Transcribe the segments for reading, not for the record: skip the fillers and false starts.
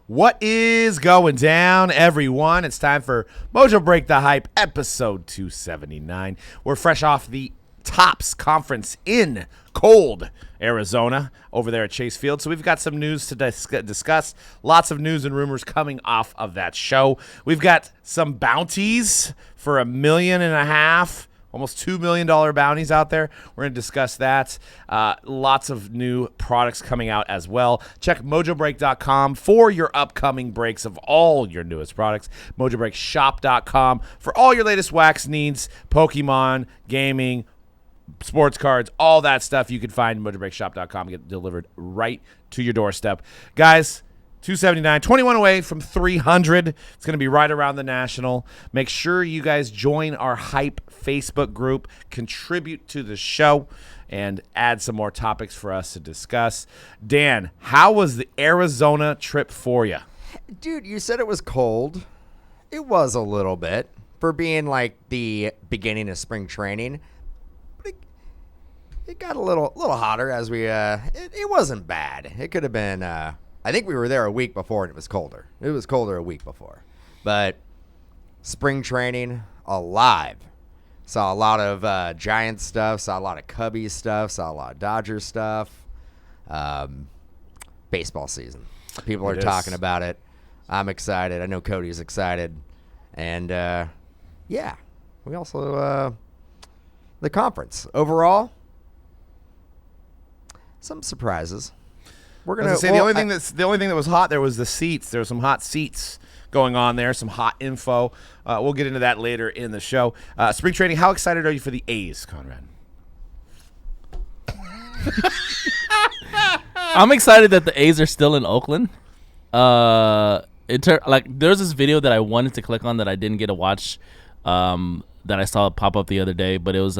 What is going down, everyone? It's time for Mojobreak the Hype, episode 279. We're fresh off the Topps conference in cold Arizona over there at Chase Field. So we've got some news to discuss. Lots of news and rumors coming off of that show. We've got some bounties for $1.5 million. Almost $2 million bounties out there. We're going to discuss that. Lots of new products coming out as well. Check Mojobreak.com for your upcoming breaks of all your newest products. Mojobreakshop.com for all your latest wax needs, Pokemon, gaming, sports cards, all that stuff you can find Mojobreakshop.com. Get delivered right to your doorstep. Guys, 279, 21 away from 300. It's going to be right around the National. Make sure you guys join our Hype Facebook group, contribute to the show, and add some more topics for us to discuss. Dan, how was the Arizona trip for you? Dude, you said it was cold. It was a little bit for being like the beginning of spring training. But it got a little hotter as we it wasn't bad. It could have been I think we were there a week before and it was colder. It was colder a week before. But spring training, alive. Saw a lot of Giants stuff, saw a lot of Cubbies stuff, saw a lot of Dodgers stuff. Baseball season. People are talking about it. I'm excited. I know Cody's excited. And, yeah, we also, the conference. Overall, some surprises. We're gonna say the only thing that was hot there was the seats. There were some hot seats going on there, some hot info. We'll get into that later in the show. Spring training, how excited are you for the A's, Conrad? I'm excited that the A's are still in Oakland. There's this video that I wanted to click on that I didn't get to watch, that I saw pop up the other day, but it was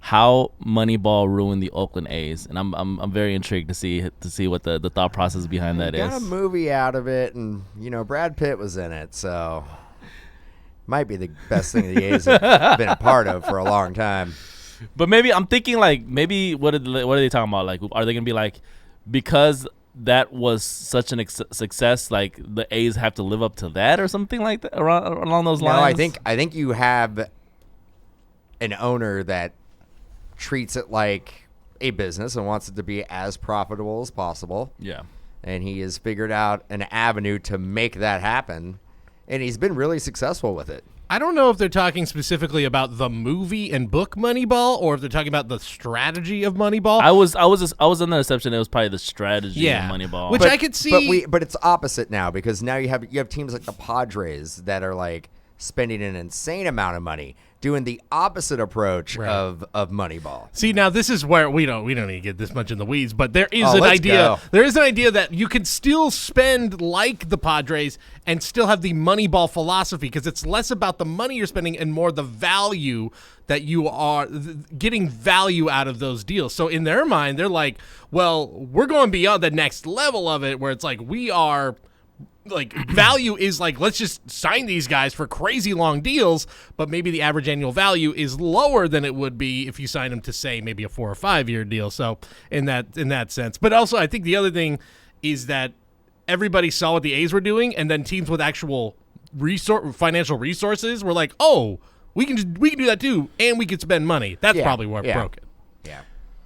how Moneyball ruined the Oakland A's, and I'm very intrigued to see what the thought process behind that is. Got a movie out of it, and Brad Pitt was in it, so might be the best thing the A's have been a part of for a long time. But maybe I'm thinking what are they talking about? Like, are they gonna be like, because that was such an success, like the A's have to live up to that or something like that along those lines? No, I think you have an owner that treats it like a business and wants it to be as profitable as possible. Yeah. And he has figured out an avenue to make that happen, and he's been really successful with it. I don't know if they're talking specifically about the movie and book Moneyball, or if they're talking about the strategy of Moneyball. I was under the assumption it was probably the strategy of Moneyball, which I could see. But it's opposite now, because now you have teams like the Padres that are like spending an insane amount of money doing the opposite approach of Moneyball. See, now this is where we don't need to get this much in the weeds, but there is an idea. There is an idea that you can still spend like the Padres and still have the Moneyball philosophy, because it's less about the money you're spending and more the value that you are getting value out of those deals. So in their mind, they're like, well, we're going beyond the next level of it, where it's like we are. Like, value is like, let's just sign these guys for crazy long deals, but maybe the average annual value is lower than it would be if you sign them to, say, maybe a 4 or 5 year deal. So in that sense, but also I think the other thing is that everybody saw what the A's were doing, and then teams with actual financial resources were like, oh, we can do that too, and we can spend money. That's probably where it broke it. Yeah.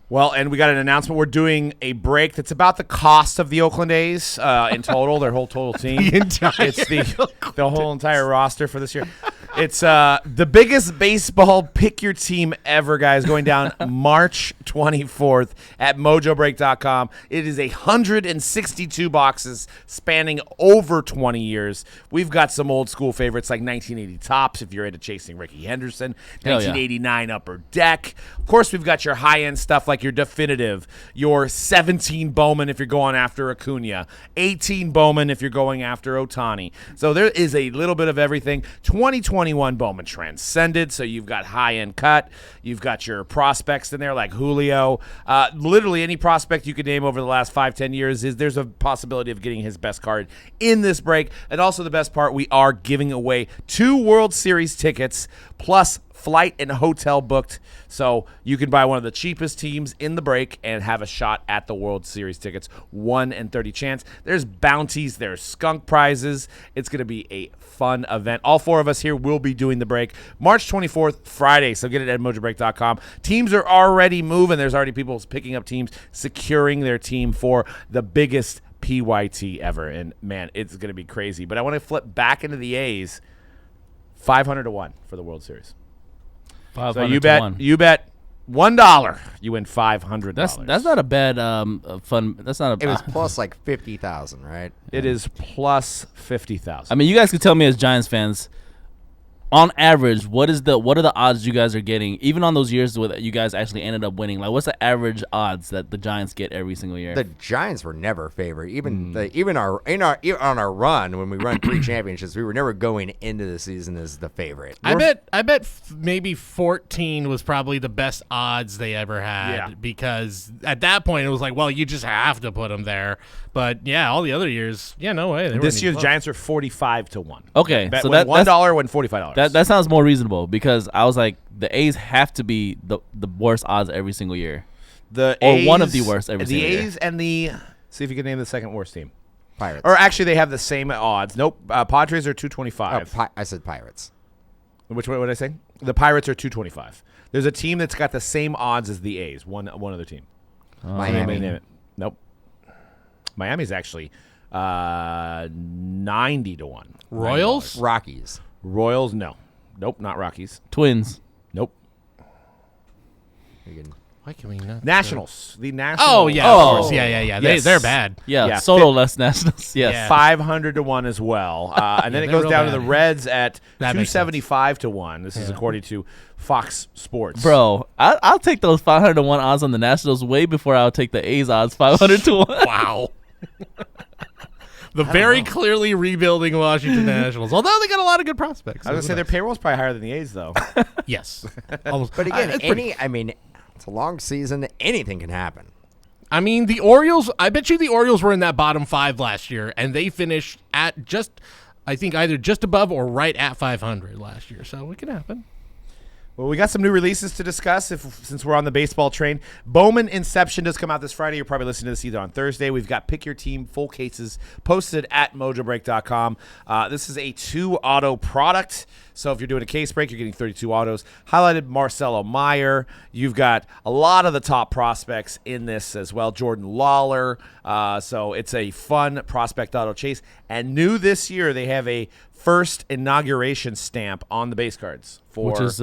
Well, and we got an announcement. We're doing a break that's about the cost of the Oakland A's in total, their whole total team. It's the whole entire roster for this year. It's the biggest baseball pick your team ever, guys, going down March 24th at Mojobreak.com. It is 162 boxes spanning over 20 years. We've got some old school favorites like 1980 Topps if you're into chasing Ricky Henderson, 1989 Upper Deck. Of course, we've got your high-end stuff like your Definitive, your 17 Bowman if you're going after Acuna, 18 Bowman if you're going after Ohtani. So there is a little bit of everything. 2021 Bowman Transcended, so you've got high-end cut. You've got your prospects in there like Julio. Literally any prospect you could name over the last 5-10 years, there's a possibility of getting his best card in this break. And also the best part, we are giving away 2 World Series tickets plus flight and hotel booked, so you can buy one of the cheapest teams in the break and have a shot at the World Series tickets. 1 in 30 chance. There's bounties, there's skunk prizes. It's going to be a fun event. All 4 of us here will be doing the break March 24th, Friday, so get it at mojobreak.com. Teams are already moving. There's already people picking up teams, securing their team for the biggest PYT ever, and man, it's going to be crazy. But I want to flip back into the A's. 500 to 1 for the World Series. So you bet $1, you win $500. That's not a bad fun. That's not a. It was plus like 50,000, right? It is plus 50,000. I mean, you guys could tell me as Giants fans, on average, what are the odds you guys are getting, even on those years where you guys actually ended up winning? Like, what's the average odds that the Giants get every single year? The Giants were never favored. Even on our run, when we run 3 championships, we were never going into the season as the favorite. I bet maybe 14 was probably the best odds they ever had, because at that point it was like, well, you just have to put them there. But yeah, all the other years, no way. This year's Giants are 45 to 1. Okay, so that $1 win $45. That sounds more reasonable, because I was like, the A's have to be the worst odds every single year. One of the worst every single year. The A's and the see if you can name the second worst team. Pirates. Or actually, they have the same odds. Nope. Padres are 225. I said Pirates. Which one? What did I say? The Pirates are 225. There's a team that's got the same odds as the A's. One other team. Miami. Name it. Nope. Miami's actually 90 to 1. Royals? Rockies. Royals, no. Nope, not Rockies. Twins. Nope. Why can we not? Nationals. The Nationals. Oh, yeah, of course. Yeah. Yes. They're bad. Yeah, Soto less Nationals. Yes. Yeah. 500 to 1 as well. And then it goes down to the Reds at That makes 275 to 1. This is according to Fox Sports. Bro, I'll take those 500 to 1 odds on the Nationals way before I'll take the A's odds 500 to 1. Wow. The very clearly rebuilding Washington Nationals. Although they got a lot of good prospects. I was going to say their payroll's probably higher than the A's, though. Yes. Almost. But again, it's a long season. Anything can happen. I mean, the Orioles, I bet you the Orioles were in that bottom 5 last year, and they finished at I think either just above or right at 500 last year. So it can happen. Well, we got some new releases to discuss since we're on the baseball train. Bowman Inception does come out this Friday. You're probably listening to this either on Thursday. We've got Pick Your Team full cases posted at mojobreak.com. This is a 2-auto product. So if you're doing a case break, you're getting 32 autos. Highlighted Marcelo Meyer. You've got a lot of the top prospects in this as well. Jordan Lawler. So it's a fun prospect auto chase. And new this year, they have a first inauguration stamp on the base cards. Which is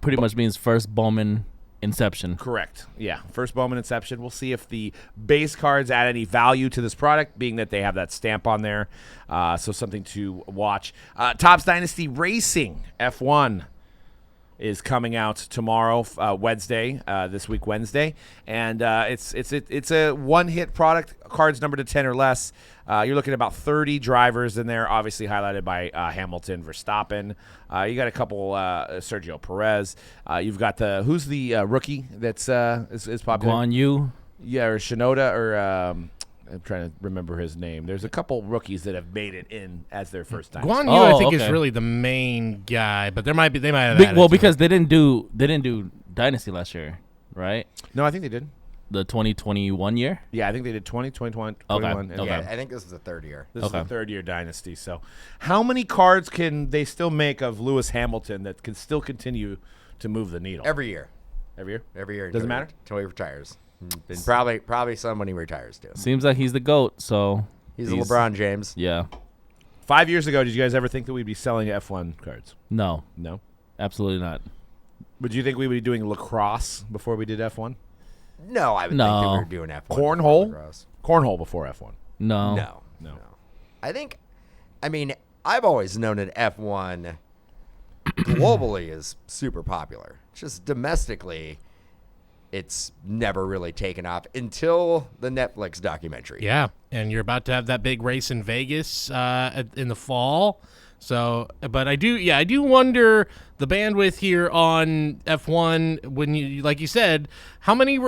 pretty much means first Bowman Inception. Correct. Yeah, first Bowman Inception. We'll see if the base cards add any value to this product, being that they have that stamp on there. So something to watch. Topps Dynasty Racing F1 is coming out tomorrow, Wednesday, this week Wednesday, and it's a one-hit product. Cards numbered to 10 or less. You're looking at about 30 drivers in there, obviously highlighted by Hamilton, Verstappen. You got a couple Sergio Perez. You've got who's the rookie that's is popular? Guan Yu. Yeah, or Shinoda, or I'm trying to remember his name. There's a couple rookies that have made it in as their first time. Guan Yu, I think, is really the main guy, but they might have added because they didn't do Dynasty last year, right? No, I think they did. The 2021 year? Yeah, I think they did 2021. Okay. Yeah, I think this is the third year. This is the third-year Dynasty. So how many cards can they still make of Lewis Hamilton that can still continue to move the needle? Every year. Every year? Every year. Doesn't matter? Until he retires. And probably some when he retires, too. Seems like he's the GOAT, so... He's the LeBron James. Yeah. 5 years ago, did you guys ever think that we'd be selling F1 cards? No. No? Absolutely not. Would you think we would be doing lacrosse before we did F1? No, I would think that we were doing F1. Cornhole? Cornhole before F1. No. No. I mean, I've always known that F1 globally is super popular. Just domestically, it's never really taken off until the Netflix documentary. Yeah, and you're about to have that big race in Vegas in the fall. So, but I do wonder the bandwidth here on F1 when you, like you said, how many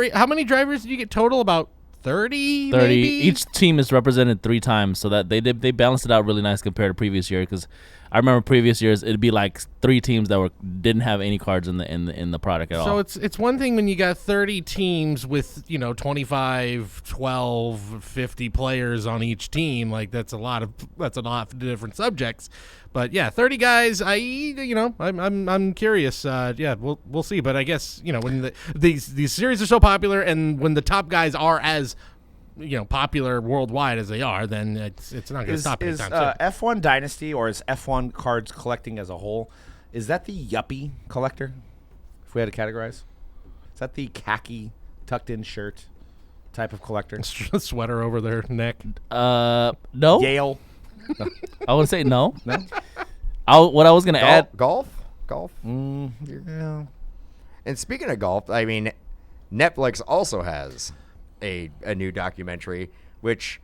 drivers did you get total? About 30. 30. Each team is represented 3 times, so that they balanced it out really nice compared to previous year. Because I remember previous years it'd be like 3 teams that didn't have any cards in the product at all. So it's one thing when you got 30 teams with 25, 12, 50 players on each team. Like that's a lot of different subjects. But yeah, 30 guys. I'm curious. We'll see. But I guess when these series are so popular, and when the top guys are as popular worldwide as they are, then it's not going to stop anytime soon. F1 Dynasty, or is F1 cards collecting as a whole, is that the yuppie collector? If we had to categorize, is that the khaki tucked-in shirt type of collector? Sweater over their neck. No. Yale. I would say no. No. What I was going to add. Golf. Yeah. And speaking of golf, I mean, Netflix also has a new documentary, which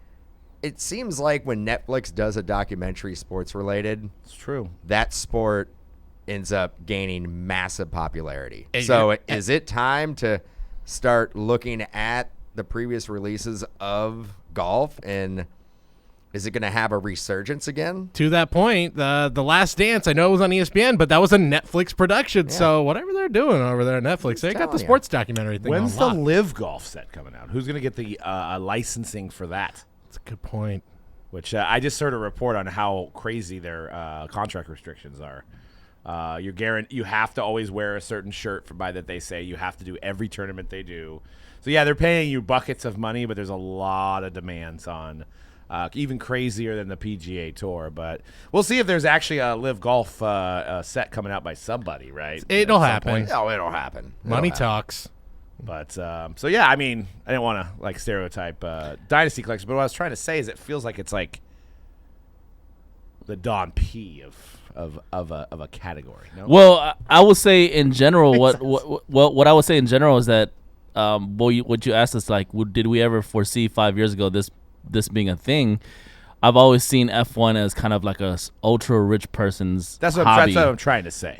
it seems like when Netflix does a documentary sports related, It's true. that sport ends up gaining massive popularity. And So is it time to start looking at the previous releases of golf, and is it going to have a resurgence again? To that point, the Last Dance, I know it was on ESPN, but that was a Netflix production. Yeah. So whatever they're doing over there at Netflix, they got the telling you. sports documentary thing. When's on the lock. Live Golf set coming out? Who's going to get the licensing for that? That's a good point. Which I just heard a report on how crazy their contract restrictions are. You have to always wear a certain shirt that they say you have to do every tournament they do. So yeah, they're paying you buckets of money, but there's a lot of demands on. Even crazier than the PGA Tour, but we'll see if there's actually a Live Golf set coming out by somebody, right? It'll At some happen. point. Oh, it'll happen. Money talks. But so yeah, I mean, I didn't want to stereotype Dynasty collection, but what I was trying to say is it feels like it's like the Don P of a category. No? Well, I would say in general, what I would say in general is that, what you asked us, like, did we ever foresee 5 years ago this being a thing? I've always seen F1 as kind of like a ultra rich person's hobby. That's what I'm trying to say.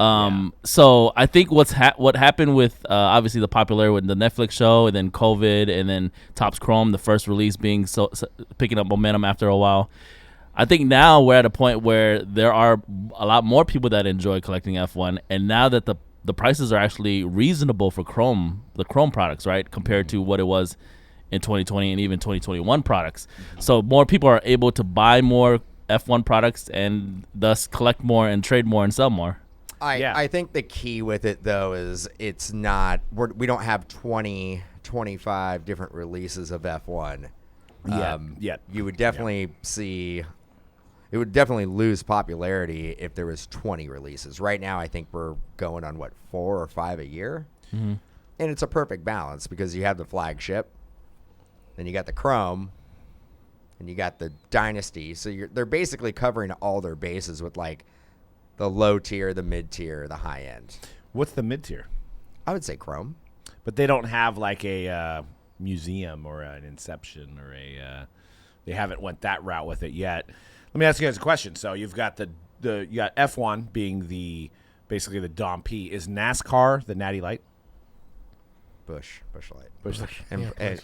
So I think what happened with obviously the popularity with the Netflix show, and then COVID, and then Topps Chrome, the first release being so picking up momentum after a while. I think now we're at a point where there are a lot more people that enjoy collecting F1, and now that the prices are actually reasonable for the Chrome products, right, compared to what it was in 2020 and even 2021 products. So more people are able to buy more F1 products and thus collect more and trade more and sell more. I think the key with it, though, is it's not we don't have 20, 25 different releases of F1. Yet. You would definitely see it would definitely lose popularity if there was 20 releases. Right now, I think we're going on 4 or 5 a year, and it's a perfect balance because you have the flagship, then you got the Chrome, and you got the Dynasty. So they're basically covering all their bases with like the low tier, the mid tier, the high end. What's the mid tier? I would say Chrome, but they don't have like a museum or an Inception or they haven't went that route with it yet. Let me ask you guys a question. So you've got you got F1 being basically the Dom P. Is NASCAR the Natty Light? Bush Light. Bush Light. And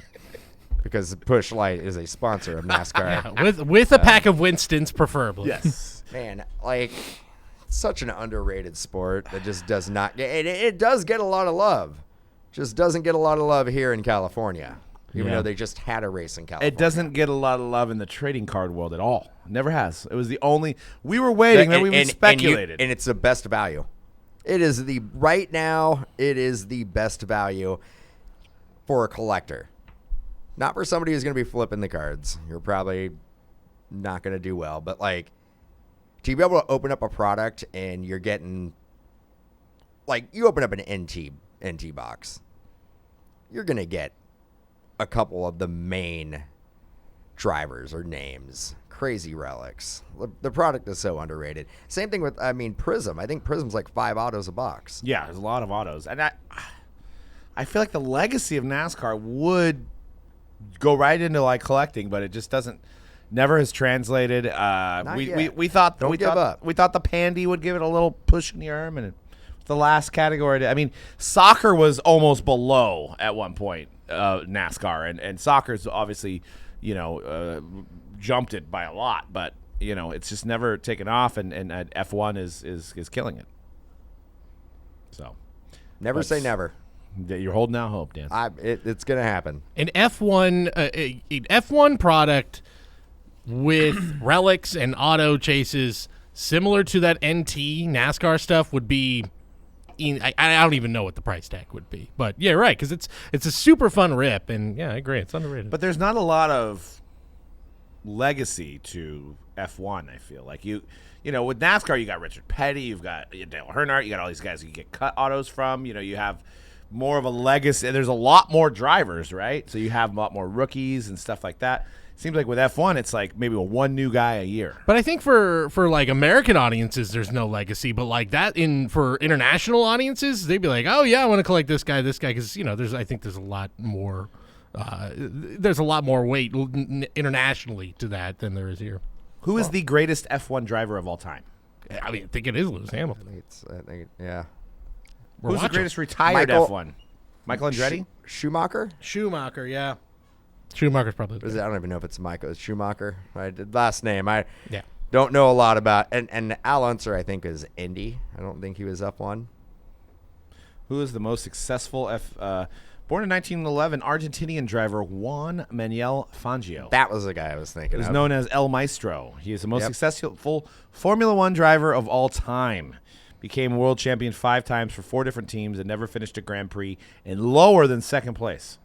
because Bush Light is a sponsor of NASCAR. Yeah, with a pack of Winstons, preferably. Yes. Man, like, such an underrated sport that just does not get it does get a lot of love. Just doesn't get a lot of love here in California. Even though they just had a race in California. It doesn't get a lot of love in the trading card world at all. Never has. It was the only we were waiting, then we speculated. And it's the best value. It is right now, it is the best value for a collector. Not for somebody who's going to be flipping the cards. You're probably not going to do well. But, like, to be able to open up a product and you're getting, like, you open up an NT box, you're going to get a couple of the main drivers or names. Crazy relics. The product is so underrated. Same thing with, Prizm. I think Prizm's like 5 autos a box. Yeah, there's a lot of autos. And I feel like the legacy of NASCAR would go right into like collecting, but it just never has translated. We thought the Pandy would give it a little push in the arm, and it's the last category. Soccer was almost below at one point NASCAR, and soccer's obviously jumped it by a lot, but it's just never taken off, and F1 is killing it. So, Never say never. You're holding out hope, Dan. It's gonna happen. An F1 an F1 product with relics and auto chases similar to that NT NASCAR stuff would be. I don't even know what the price tag would be, but yeah, right, because it's a super fun rip, and yeah, I agree, it's underrated. But there's not a lot of legacy to F1. I feel like with NASCAR, you got Richard Petty, you've got Dale Earnhardt, you got all these guys you get cut autos from. You have more of a legacy. There's a lot more drivers, right? So you have a lot more rookies and stuff like that. Seems like with F1, it's like maybe one new guy a year. But I think for like American audiences, there's no legacy. But like that for international audiences, they'd be like, oh yeah, I want to collect this guy, because I think there's a lot more. There's a lot more weight internationally to that than there is here. Who is the greatest F1 driver of all time? I mean, I think it is Lewis Hamilton. Yeah. Who's the greatest retired F1? Michael Andretti? Schumacher? Schumacher, yeah. Schumacher's probably. I don't even know if it's Michael. It's Schumacher. Last name. I Yeah. don't know a lot about. And Al Unser, I think, is Indy. I don't think he was F1. Who is the most successful born in 1911, Argentinian driver Juan Manuel Fangio. That was the guy I was thinking of. Is known as El Maestro. He is the most successful Formula One driver of all time. Became world champion 5 times for 4 different teams and never finished a Grand Prix in lower than second place.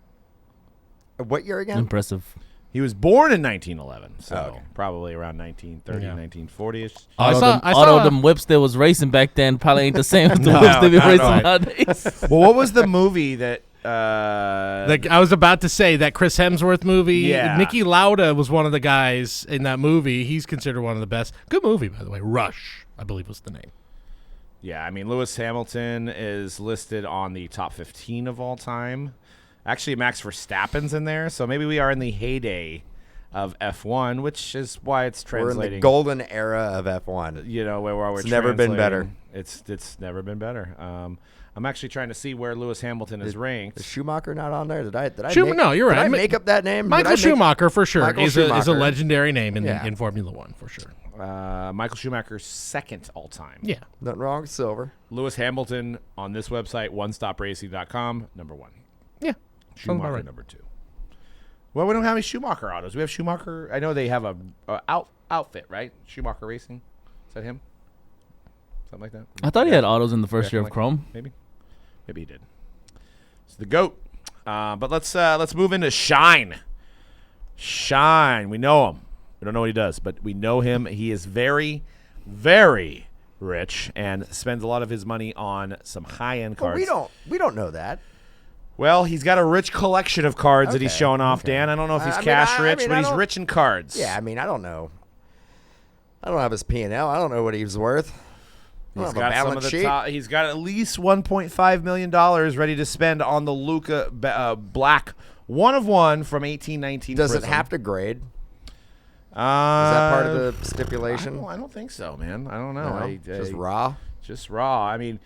What year again? Impressive. He was born in 1911, so probably around 1930, 1940-ish. I saw them whips that was racing back then probably ain't the same as the whips they be racing nowadays. Well, what was the movie that... I was about to say that Chris Hemsworth movie. Yeah. Niki Lauda was one of the guys in that movie. He's considered one of the best. Good movie, by the way. Rush, I believe was the name. Yeah, I mean, Lewis Hamilton is listed on the top 15 of all time. Actually, Max Verstappen's in there, so maybe we are in the heyday of F1, which is why it's translating. We're in the golden era of F1. Where we're it's never been better. It's never been better. I'm actually trying to see where Lewis Hamilton is ranked. Is Schumacher not on there? No, you're right. Did I make up that name? Michael Schumacher, for sure, is a Schumacher. legendary name in Formula One, for sure. Michael Schumacher's second all time. Yeah. Nothing wrong with silver. Lewis Hamilton on this website, onestopracing.com, number 1. Yeah. Schumacher, right. number 2. Well, we don't have any Schumacher autos. We have Schumacher. I know they have a outfit, right? Schumacher Racing. Is that him? Something like that? I thought he had autos in the first year of like Chrome. Maybe he did. It's the GOAT. But let's move into Shine. Shine. We know him. We don't know what he does, but we know him. He is very, very rich and spends a lot of his money on some high-end cards. We don't know that. Well, he's got a rich collection of cards that he's showing off, Dan. I don't know if he's cash rich, but he's rich in cards. Yeah, I mean, I don't know. I don't have his P&L. I don't know what he's worth. He's got some of the top. He's got at least $1.5 million ready to spend on the Luka Black 1/1 from 1819. Does Prizm. it have to grade? Is that part of the stipulation? I don't think so, man. I don't know. No, just raw? Just raw. I mean,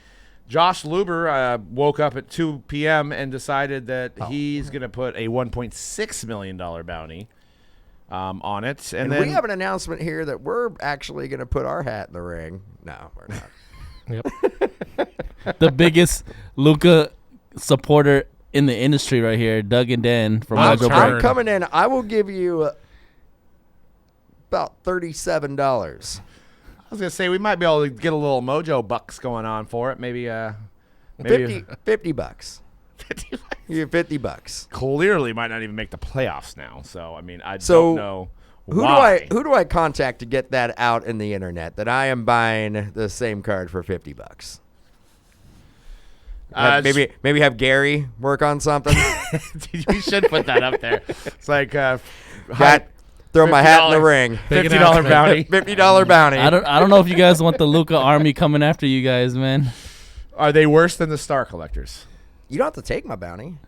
Josh Luber woke up at 2 p.m. and decided that he's going to put a $1.6 million bounty on it. And then we have an announcement here that we're actually going to put our hat in the ring. No, we're not. The biggest Luka supporter in the industry right here, Doug and Dan from Mojobreak. I'm coming in. I will give you about $37. I was gonna say we might be able to get a little mojo bucks going on for it. Maybe 50 bucks. 50 bucks. You get $50. Clearly might not even make the playoffs now. So I mean, I don't know. Who do I contact to get that out in the internet that I am buying the same card for $50? Maybe have Gary work on something. We should put that up there. It's like throw my hat in the ring. $50 bounty. $50 bounty. I don't know if you guys want the Luka army coming after you guys, man. Are they worse than the star collectors? You don't have to take my bounty.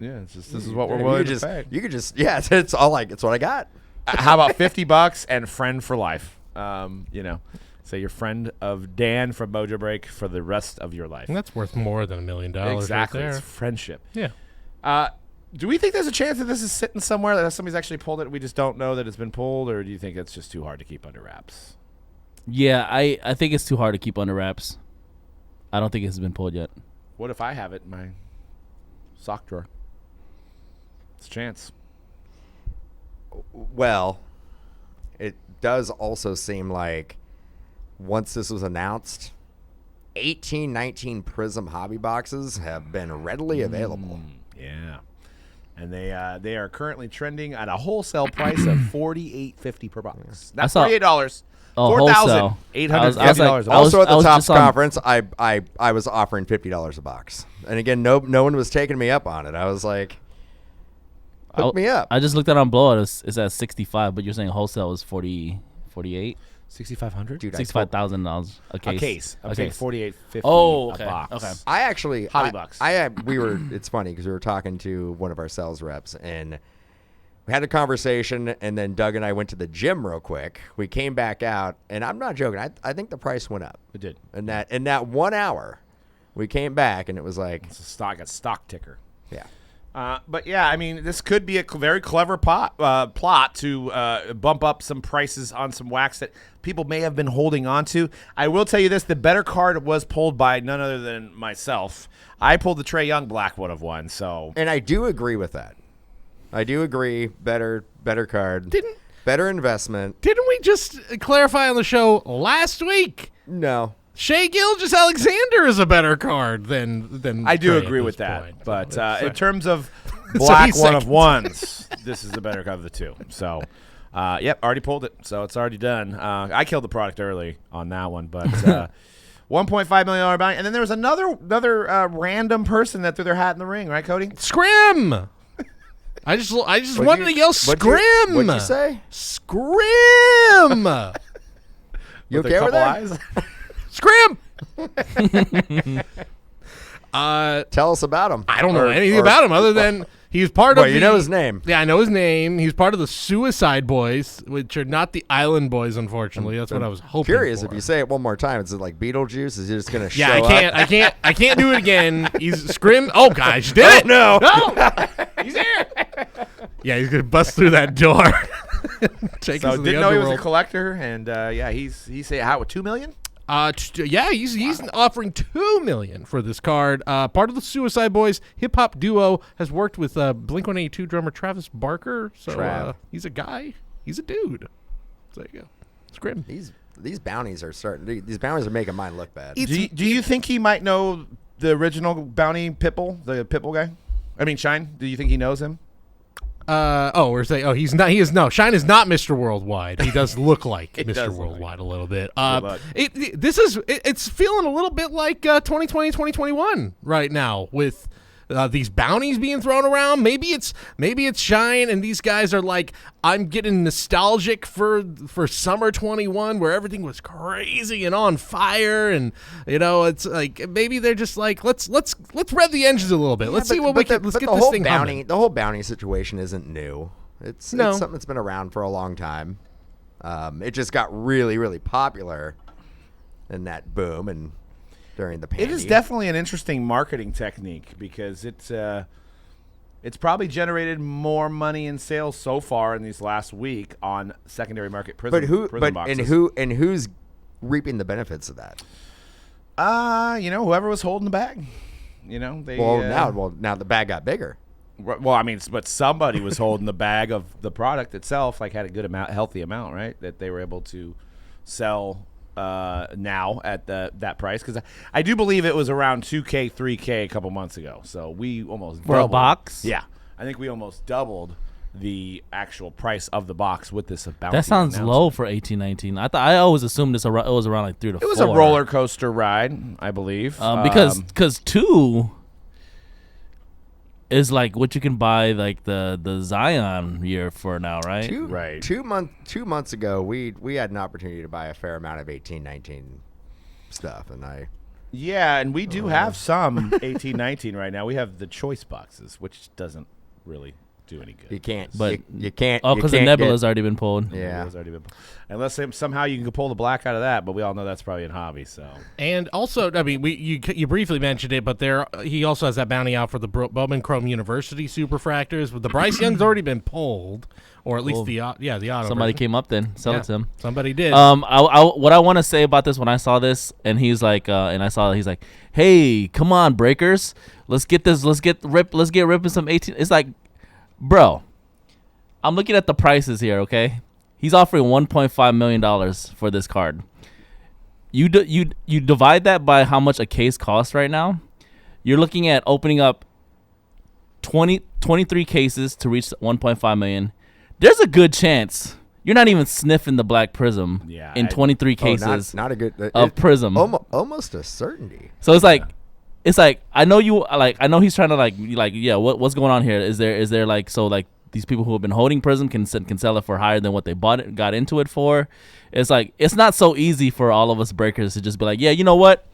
Yeah, this is what we're willing to pay. You could just it's all it's what I got. How about $50 and friend for life? Say you're friend of Dan from Mojobreak for the rest of your life. And that's worth more than $1 million. Exactly. Right there. It's friendship. Yeah. Do we think there's a chance that this is sitting somewhere, that somebody's actually pulled it? We just don't know that it's been pulled, or do you think it's just too hard to keep under wraps? Yeah, I think it's too hard to keep under wraps. I don't think it's been pulled yet. What if I have it in my sock drawer? It's a chance. Well, it does also seem like once this was announced, 1819 Prizm hobby boxes have been readily available. Yeah. And they are currently trending at a wholesale price of $48.50 per box. That's $48. Wholesale. $4,850. Also at the Topps just on- conference, I was offering $50 a box, and again, no one was taking me up on it. I was like, hook me up. I just looked at it on Blowout. It's at 65, but you're saying wholesale is 48. $6,500? Dude, $65,000 a case. A case. I'm saying $48.50 okay. a box. Okay. I actually Hobby box. It's funny because we were talking to one of our sales reps, and we had a conversation, and then Doug and I went to the gym real quick. We came back out, and I'm not joking. I think the price went up. It did. In that 1 hour, we came back, and it was like It's a stock ticker. yeah. But yeah, I mean, this could be a very clever plot to bump up some prices on some wax that people may have been holding on to. I will tell you this: the better card was pulled by none other than myself. I pulled the Trae Young Black would have won. So, And I do agree with that. I do agree. Better card. Better investment. Didn't we just clarify on the show last week? No. Shea Gilgeous-Alexander is a better card than I do Trae agree at with this that. point. But So in terms of So Black he's one of second. ones, this is the better card of the two. So, yep, already pulled it. So it's already done. I killed the product early on that one, but $1.5 million bounty. And then there was another random person that threw their hat in the ring, right, Cody? Scrim. I just wanted to yell scrim. What'd you say? Scrim. You With a okay with couple that? eyes? Scrim. Tell us about him. I don't know anything about him other than he's part of. Well, you know his name. Yeah, I know his name. He's part of the Suicide Boys, which are not the Island Boys, unfortunately. That's what I was hoping. Curious for. if you say it one more time. Is it like Beetlejuice? Is he just gonna show Yeah, up? I can't do it again. He's scrim. Oh gosh, did it? No. He's here. Yeah, he's gonna bust through that door. Take us So to the didn't know he was a underworld. collector, and yeah, he's say how $2 million? Yeah, he's offering $2 million for this card. Part of the Suicide Boys hip hop duo, has worked with Blink-182 drummer Travis Barker. So Trav. he's a guy. He's a dude. So there you go. It's grim. These bounties are starting. These bounties are making mine look bad. Do you think he might know the original bounty Pitbull, the Pitbull guy? I mean, Shine. Do you think he knows him? We're saying. Oh, he's not. He is no. Shine is not Mr. Worldwide. He does look like It Mr. does look Worldwide a little bit. luck. It's feeling a little bit like 2020, 2021 right now with these bounties being thrown around. Maybe it's Shine, and these guys are like, I'm getting nostalgic for summer 21 where everything was crazy and on fire, and it's like maybe they're just like let's rev the engines a little bit. Let's see what we can. Let's get this thing humming. The whole bounty situation isn't new. It's something that's been around for a long time. It just got really, really popular in that boom and during the pandemic. It is definitely an interesting marketing technique because it's probably generated more money in sales so far in these last week on secondary market Prizm boxes. Who's reaping the benefits of that? Whoever was holding the bag. Now the bag got bigger. Well, I mean, but somebody was holding the bag of the product itself, like had a good amount, healthy amount, right? That they were able to sell now at that price, because I do believe it was around $2K, $3K a couple months ago. So we almost For a doubled. box? Yeah, I think we almost doubled the actual price of the box with this bounty. That sounds announcement. low for 1819. I always assumed it was around like 3 to 4. It was a roller coaster ride, I believe, because 2 is like what you can buy like the Zion year for now, right? Right. 2 months ago, we had an opportunity to buy a fair amount of 1819 stuff, and Yeah, and we do have some 1819 right now. We have the choice boxes, which doesn't really do any good. You can't. But you can't. Oh, because the nebula's already been pulled. Yeah. It's already been, unless somehow you can pull the black out of that, but we all know that's probably in hobby. So. And also, I mean, you briefly mentioned it, but he also has that bounty out for the Bowman Chrome University Superfractors. But the Bryce Young's already been pulled, or at least the auto. Somebody version. came up then, sell it to him. Somebody did. What I want to say about this when I saw this, and he's like, he's like, hey, come on, breakers, let's get ripping some 18. It's like, bro, I'm looking at the prices here. Okay, he's offering $1.5 million for this card. You divide that by how much a case costs right now. You're looking at opening up 23 cases to reach 1.5 million. There's a good chance you're not even sniffing the black Prizm in 23 cases not a good of Prizm. Almost a certainty. So it's like I know he's trying to what's going on here? Is there like these people who have been holding Prizm can sell it for higher than what they got into it for? It's like it's not so easy for all of us breakers to just be like, yeah, you know what,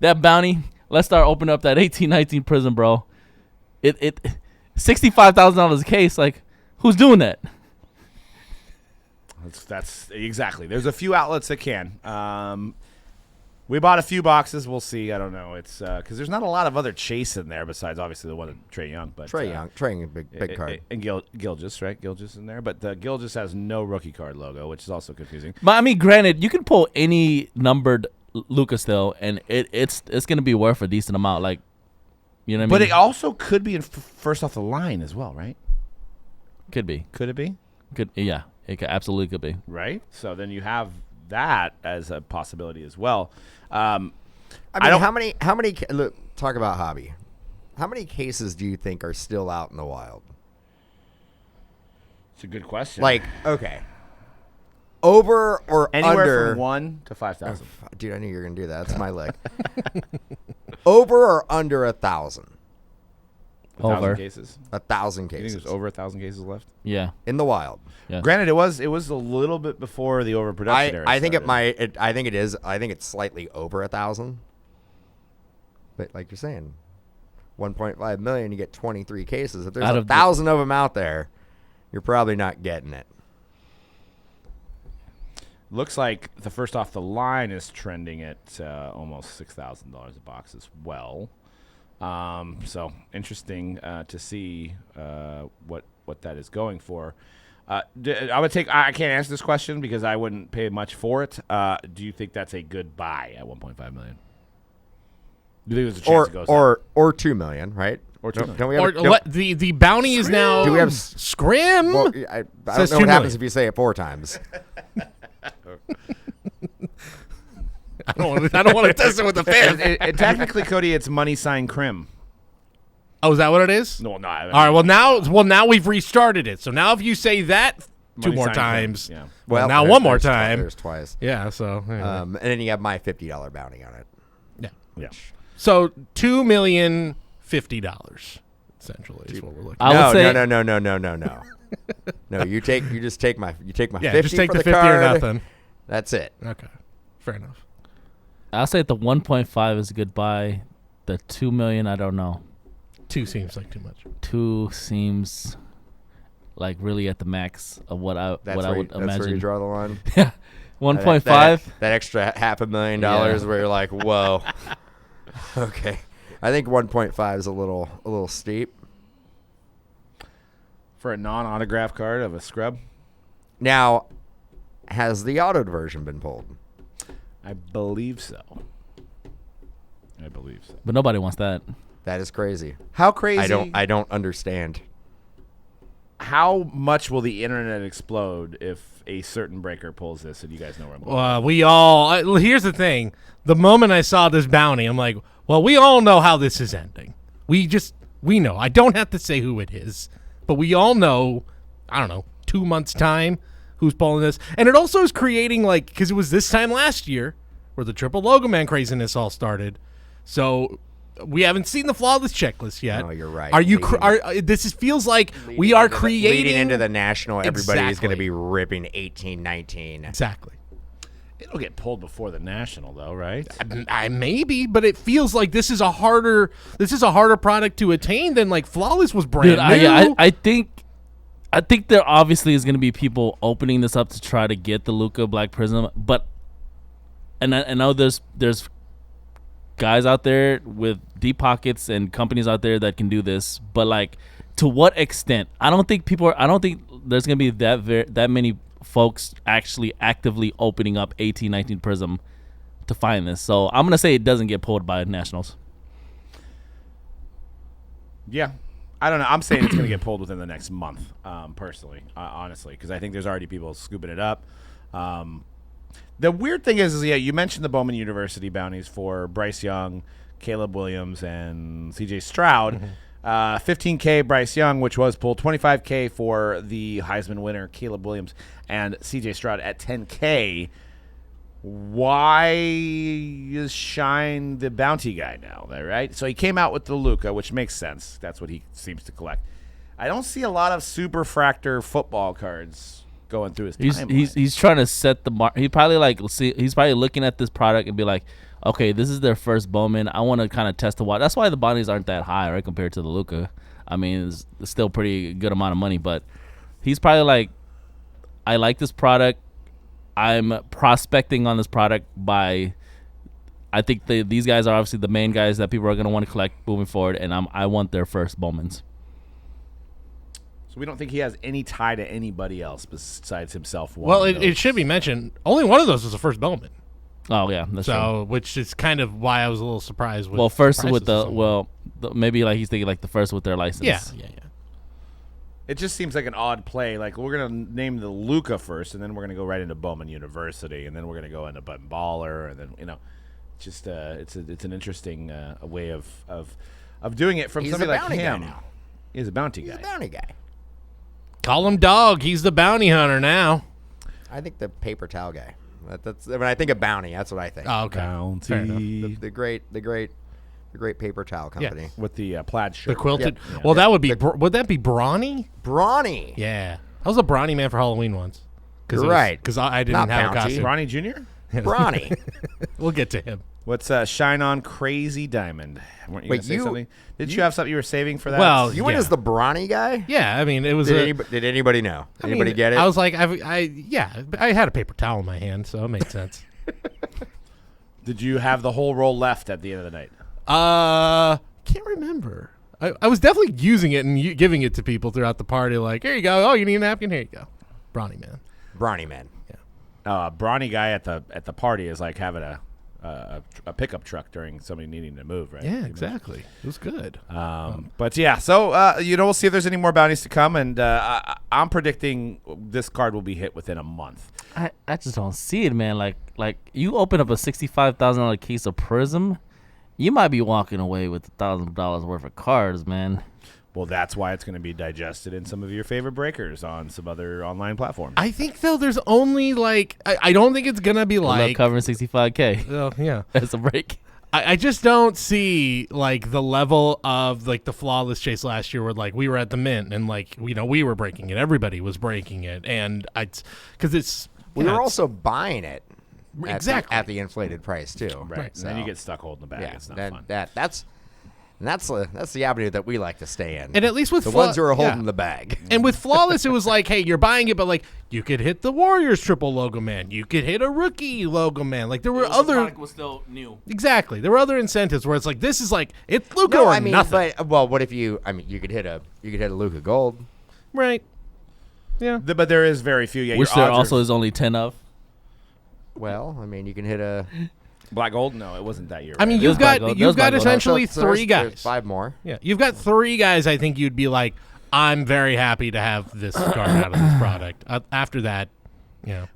that bounty, let's start opening up that 1819 Prizm, bro. It $65,000 a case. Like, who's doing that? That's exactly. There's a few outlets that can. We bought a few boxes. We'll see. I don't know. It's because there's not a lot of other chase in there besides obviously the one of Trae Young. But Trae Young, big card, and Gilgeous, right? Gilgeous in there, but Gilgeous has no rookie card logo, which is also confusing. But I mean, granted, you can pull any numbered Lucas still, and it's going to be worth a decent amount. Like, you know what I mean? But it also could be in first off the line as well, right? Could be. Could it be? Yeah. It absolutely could be. Right? So then you have that as a possibility as well. I mean, how many look, talk about hobby. How many cases do you think are still out in the wild? It's a good question. Like, okay. Over or anywhere under from 1 to 5,000. Dude, I knew you were going to do that. That's my leg. Over or under 1,000? 1,000 cases. 1,000 You cases. think there's over 1,000 cases left? Yeah. In the wild. Yeah. Granted, it was a little bit before the overproduction era. I think started. I think it is. I think it's slightly over 1,000. But like you're saying, 1.5 million, you get 23 cases. If there's 1,000 of them out there, you're probably not getting it. Looks like the first off the line is trending at almost $6,000 a box as well. So interesting to see what that is going for. I can't answer this question because I wouldn't pay much for it. Do you think that's a good buy at 1.5 million? Do you think there's a chance it goes up? Or 2 million, right? Or 2 million. Don't we have the bounty is now. Do we have scrim? Well, I don't know what happens if you say it 4 times. I don't want to test it with the fifth. And technically, Cody, it's money sign crim. Oh, is that what it is? No, no. All right. Well, now we've restarted it. So now if you say that two more times, yeah. well, now one more there's time. There's twice. Yeah. So. Anyway. And then you have my $50 bounty on it. Yeah. Yeah. So $2,050,000 essentially is what we're looking at. I would say No. No, you just take my 50 just take for the 50 card. or nothing. That's it. Okay. Fair enough. I'll say the 1.5 is a good buy. The 2 million, I don't know. 2 seems like too much. 2 seems like really at the max of what I would That's where you imagine. draw the line. Yeah. 1.5. That extra $500,000 where you're like, whoa. Okay. I think 1.5 is a little steep. For a non-autograph card of a scrub? Now, has the autoed version been pulled? I believe so. But nobody wants that. That is crazy. How crazy? I don't understand. How much will the internet explode if a certain breaker pulls this? And you guys know where I'm going. We all. Here's the thing. The moment I saw this bounty, I'm like, well, we all know how this is ending. We know. I don't have to say who it is, but we all know. I don't know. 2 months time. Who's pulling this? And it also is creating because it was this time last year where the triple logo man craziness all started. So we haven't seen the flawless checklist yet. No, you're right. Are you? Feels like we are creating leading into the national. Everybody is going to Exactly. be ripping 18-19. Exactly. It'll get pulled before the national, though, right? I maybe, but it feels like this is a harder product to attain than flawless was brand Dude, new. I think I think there obviously is going to be people opening this up to try to get the Luka Black Prizm, but and I know there's guys out there with deep pockets and companies out there that can do this, but like to what extent? I don't think there's going to be that many folks actually actively opening up 18, 19 Prizm to find this. So I'm going to say it doesn't get pulled by Nationals. Yeah. I don't know. I'm saying it's going to get pulled within the next month, personally, honestly, because I think there's already people scooping it up. The weird thing is, you mentioned the Bowman University bounties for Bryce Young, Caleb Williams, and C.J. Stroud. Mm-hmm. $15K Bryce Young, which was pulled, $25K for the Heisman winner Caleb Williams, and C.J. Stroud at $10K. Why is Shine the bounty guy now, right? So he came out with the Luka, which makes sense. That's what he seems to collect. I don't see a lot of Superfractor football cards going through his timeline. He's trying to set the mark. He's probably looking at this product and be like, okay, this is their first Bowman. I want to kind of test the water. That's why the bounties aren't that high, right, compared to the Luka. I mean, it's still pretty good amount of money, but he's probably like, I like this product. I'm prospecting on this product by, I think these guys are obviously the main guys that people are going to want to collect moving forward, and I want their first Bowmans. So we don't think he has any tie to anybody else besides himself. Well, it should be mentioned, only one of those was the first Bowman. Oh, yeah, that's true. Which is kind of why I was a little surprised. Well, first with maybe like he's thinking like the first with their license. Yeah. It just seems like an odd play. Like, we're going to name the Luka first, and then we're going to go right into Bowman University, and then we're going to go into Baller, and then, just it's an interesting way of doing it from somebody like him. Now. He's a bounty guy. He's a bounty guy. Call him Dog. He's the bounty hunter now. I think the paper towel guy. That's when I think of bounty. That's what I think. Oh, okay. Bounty. The great paper towel company. Yeah. With the plaid shirt. The quilted. Yep. Well, that would be. Would that be Brawny? Brawny. Yeah, I was a Brawny man for Halloween once. You're right. Because I didn't Not have bounty. a costume. Brawny Jr.? Brawny. We'll get to him. What's Shine On Crazy Diamond? Weren't you going to say something? Did you have something you were saving for that? Well, you went as the Brawny guy? Yeah, I mean, it was. Did anybody know? Anybody get it? I was like, I had a paper towel in my hand, so it made sense. Did you have the whole roll left at the end of the night? Can't remember. I was definitely using it and giving it to people throughout the party. Like, here you go. Oh, you need a napkin? Here you go. Brawny man. Brawny man. Yeah. Brawny guy at the party is like having a pickup truck during somebody needing to move, right? Yeah, exactly. It was good. But yeah, so we'll see if there's any more bounties to come, and I'm predicting this card will be hit within a month. I just don't see it, man. Like you open up a $65,000 case of Prizm, you might be walking away with $1,000 worth of cards, man. Well, that's why it's going to be digested in some of your favorite breakers on some other online platforms. I think, though, there's only, I don't think it's going to be like... covering $65K. Oh, yeah. As a break. I just don't see, the level of, the Flawless Chase last year where, we were at the Mint and, we were breaking it. Everybody was breaking it. And because it's... We were also buying it. Exactly. At the inflated price, too. Right. And then you get stuck holding the bag. Yeah, it's not fun. That's the avenue that we like to stay in. And at least with the ones who are holding the bag. And with Flawless, it was like, hey, you're buying it, but you could hit the Warriors triple logo man. You could hit a rookie logo man. There were other. The product was still new. Exactly. There were other incentives where it's this is it's Luka or nothing. But what if you could hit a Luka Gold, right? Yeah. But there is very few. Yeah, which there also is only 10 of. Well, you can hit a. Black Gold? No, it wasn't that year. I mean, you've got essentially three guys. There's 5 more. Yeah, you've got 3 guys. I think you'd be like, I'm very happy to have this card out of this product. After that,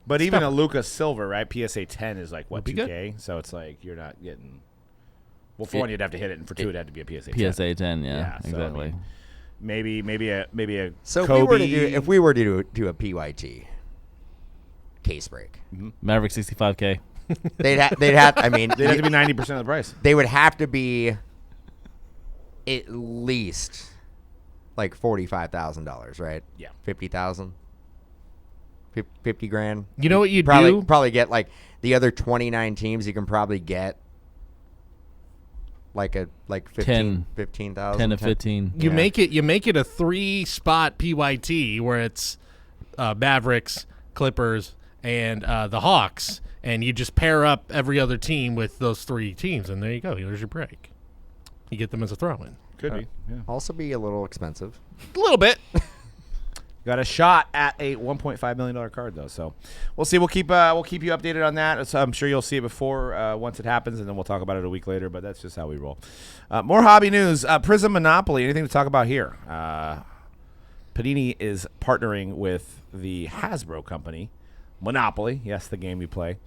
But even a Luka Silver, right? PSA 10 is what, 2K? Good. So it's you're not getting. Well, for one, you'd have to hit it, and for two, it'd have to be a PSA 10. PSA 10, yeah, so, exactly. Maybe a. So Kobe. if we were to do a PYT case break, Maverick 65K. they'd have. They'd have to be 90% of the price. They would have to be at least $45,000, right? Yeah, 50,000, 50 grand. You know what you'd probably get the other 29 teams. You can probably get like 10. 15,000. 10 to 15. You make it a 3-spot PYT where it's Mavericks, Clippers, and the Hawks, and you just pair up every other team with those 3 teams, and there you go. There's your break. You get them as a throw-in. Could be. Yeah. Also be a little expensive. A little bit. Got a shot at a $1.5 million card though, so we'll see. We'll keep you updated on that. So I'm sure you'll see it before once it happens, and then we'll talk about it a week later. But that's just how we roll. More hobby news. Prizm Monopoly. Anything to talk about here? Panini is partnering with the Hasbro company, Monopoly. Yes, the game you play,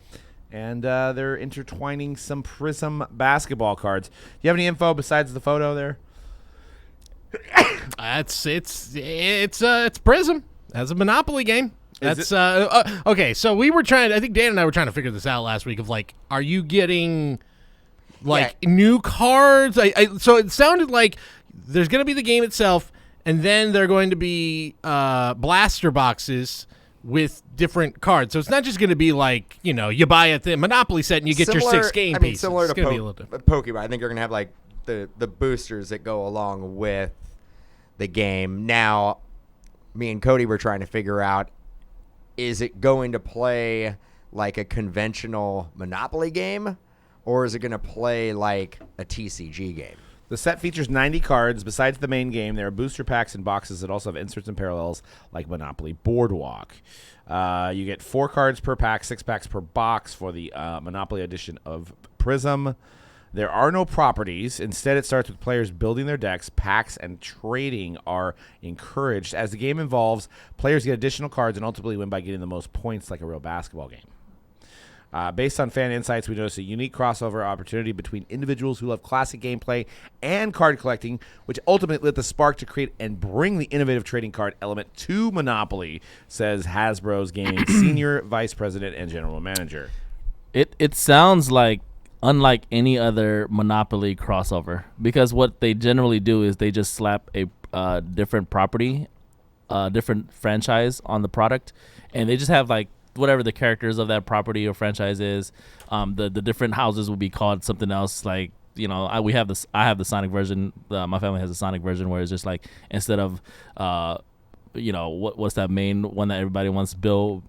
and they're intertwining some Prizm basketball cards. Do you have any info besides the photo there? It's Prizm as a Monopoly game. That's okay. So we were trying. I think Dan and I were trying to figure this out last week. Of like, are you getting new cards? So it sounded like there's going to be the game itself, and then they're going to be blaster boxes with different cards. So it's not just going to be like you buy a Monopoly set and you get your 6 game pieces. Similar it's to gonna be a little different. Pokemon. I think you're going to have like the boosters that go along with the game. Now, me and Cody were trying to figure out, is it going to play like a conventional Monopoly game, or is it going to play like a TCG game? The set features 90 cards. Besides the main game, there are booster packs and boxes that also have inserts and parallels like Monopoly Boardwalk. You get 4 cards per pack, 6 packs per box for the Monopoly edition of Prizm. There are no properties. Instead, it starts with players building their decks. Packs and trading are encouraged. As the game evolves, players get additional cards and ultimately win by getting the most points like a real basketball game. Based on fan insights, we noticed a unique crossover opportunity between individuals who love classic gameplay and card collecting, which ultimately lit the spark to create and bring the innovative trading card element to Monopoly, says Hasbro's gaming senior vice president and general manager. It sounds like unlike any other Monopoly crossover, because what they generally do is they just slap a different property, different franchise on the product, and they just have like whatever the characters of that property or franchise is. The different houses will be called something else. Like I have the Sonic version. My family has a Sonic version where it's just like instead of what's that main one that everybody wants, Bill.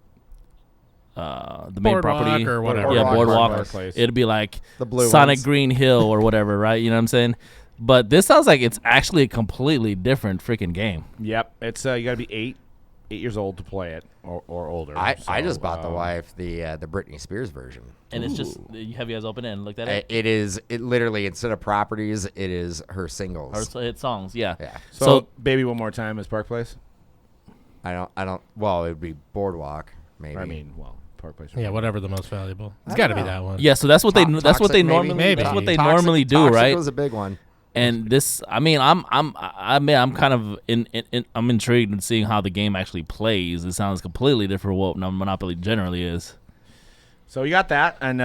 The main property or whatever. Yeah, Boardwalk. It'd be like the blue Sonic ones. Green Hill or whatever, right? You know what I'm saying? But this sounds like it's actually a completely different freaking game. Yep, it's you got to be 8 years old to play it or older. I just bought the wife the Britney Spears version, and it's just have you guys opened it and looked at it? It literally, instead of properties, it is her singles, her hit songs. Yeah. So Baby One More Time is Park Place. I don't. Well, it would be Boardwalk, maybe. I mean, Park Place. Yeah, whatever the most valuable. It's got to be that one. Yeah, so that's what they normally Toxic do, right? Was a big one. And this, I mean, I'm kind of I'm intrigued in seeing how the game actually plays. It sounds completely different from what Monopoly generally is. So you got that, and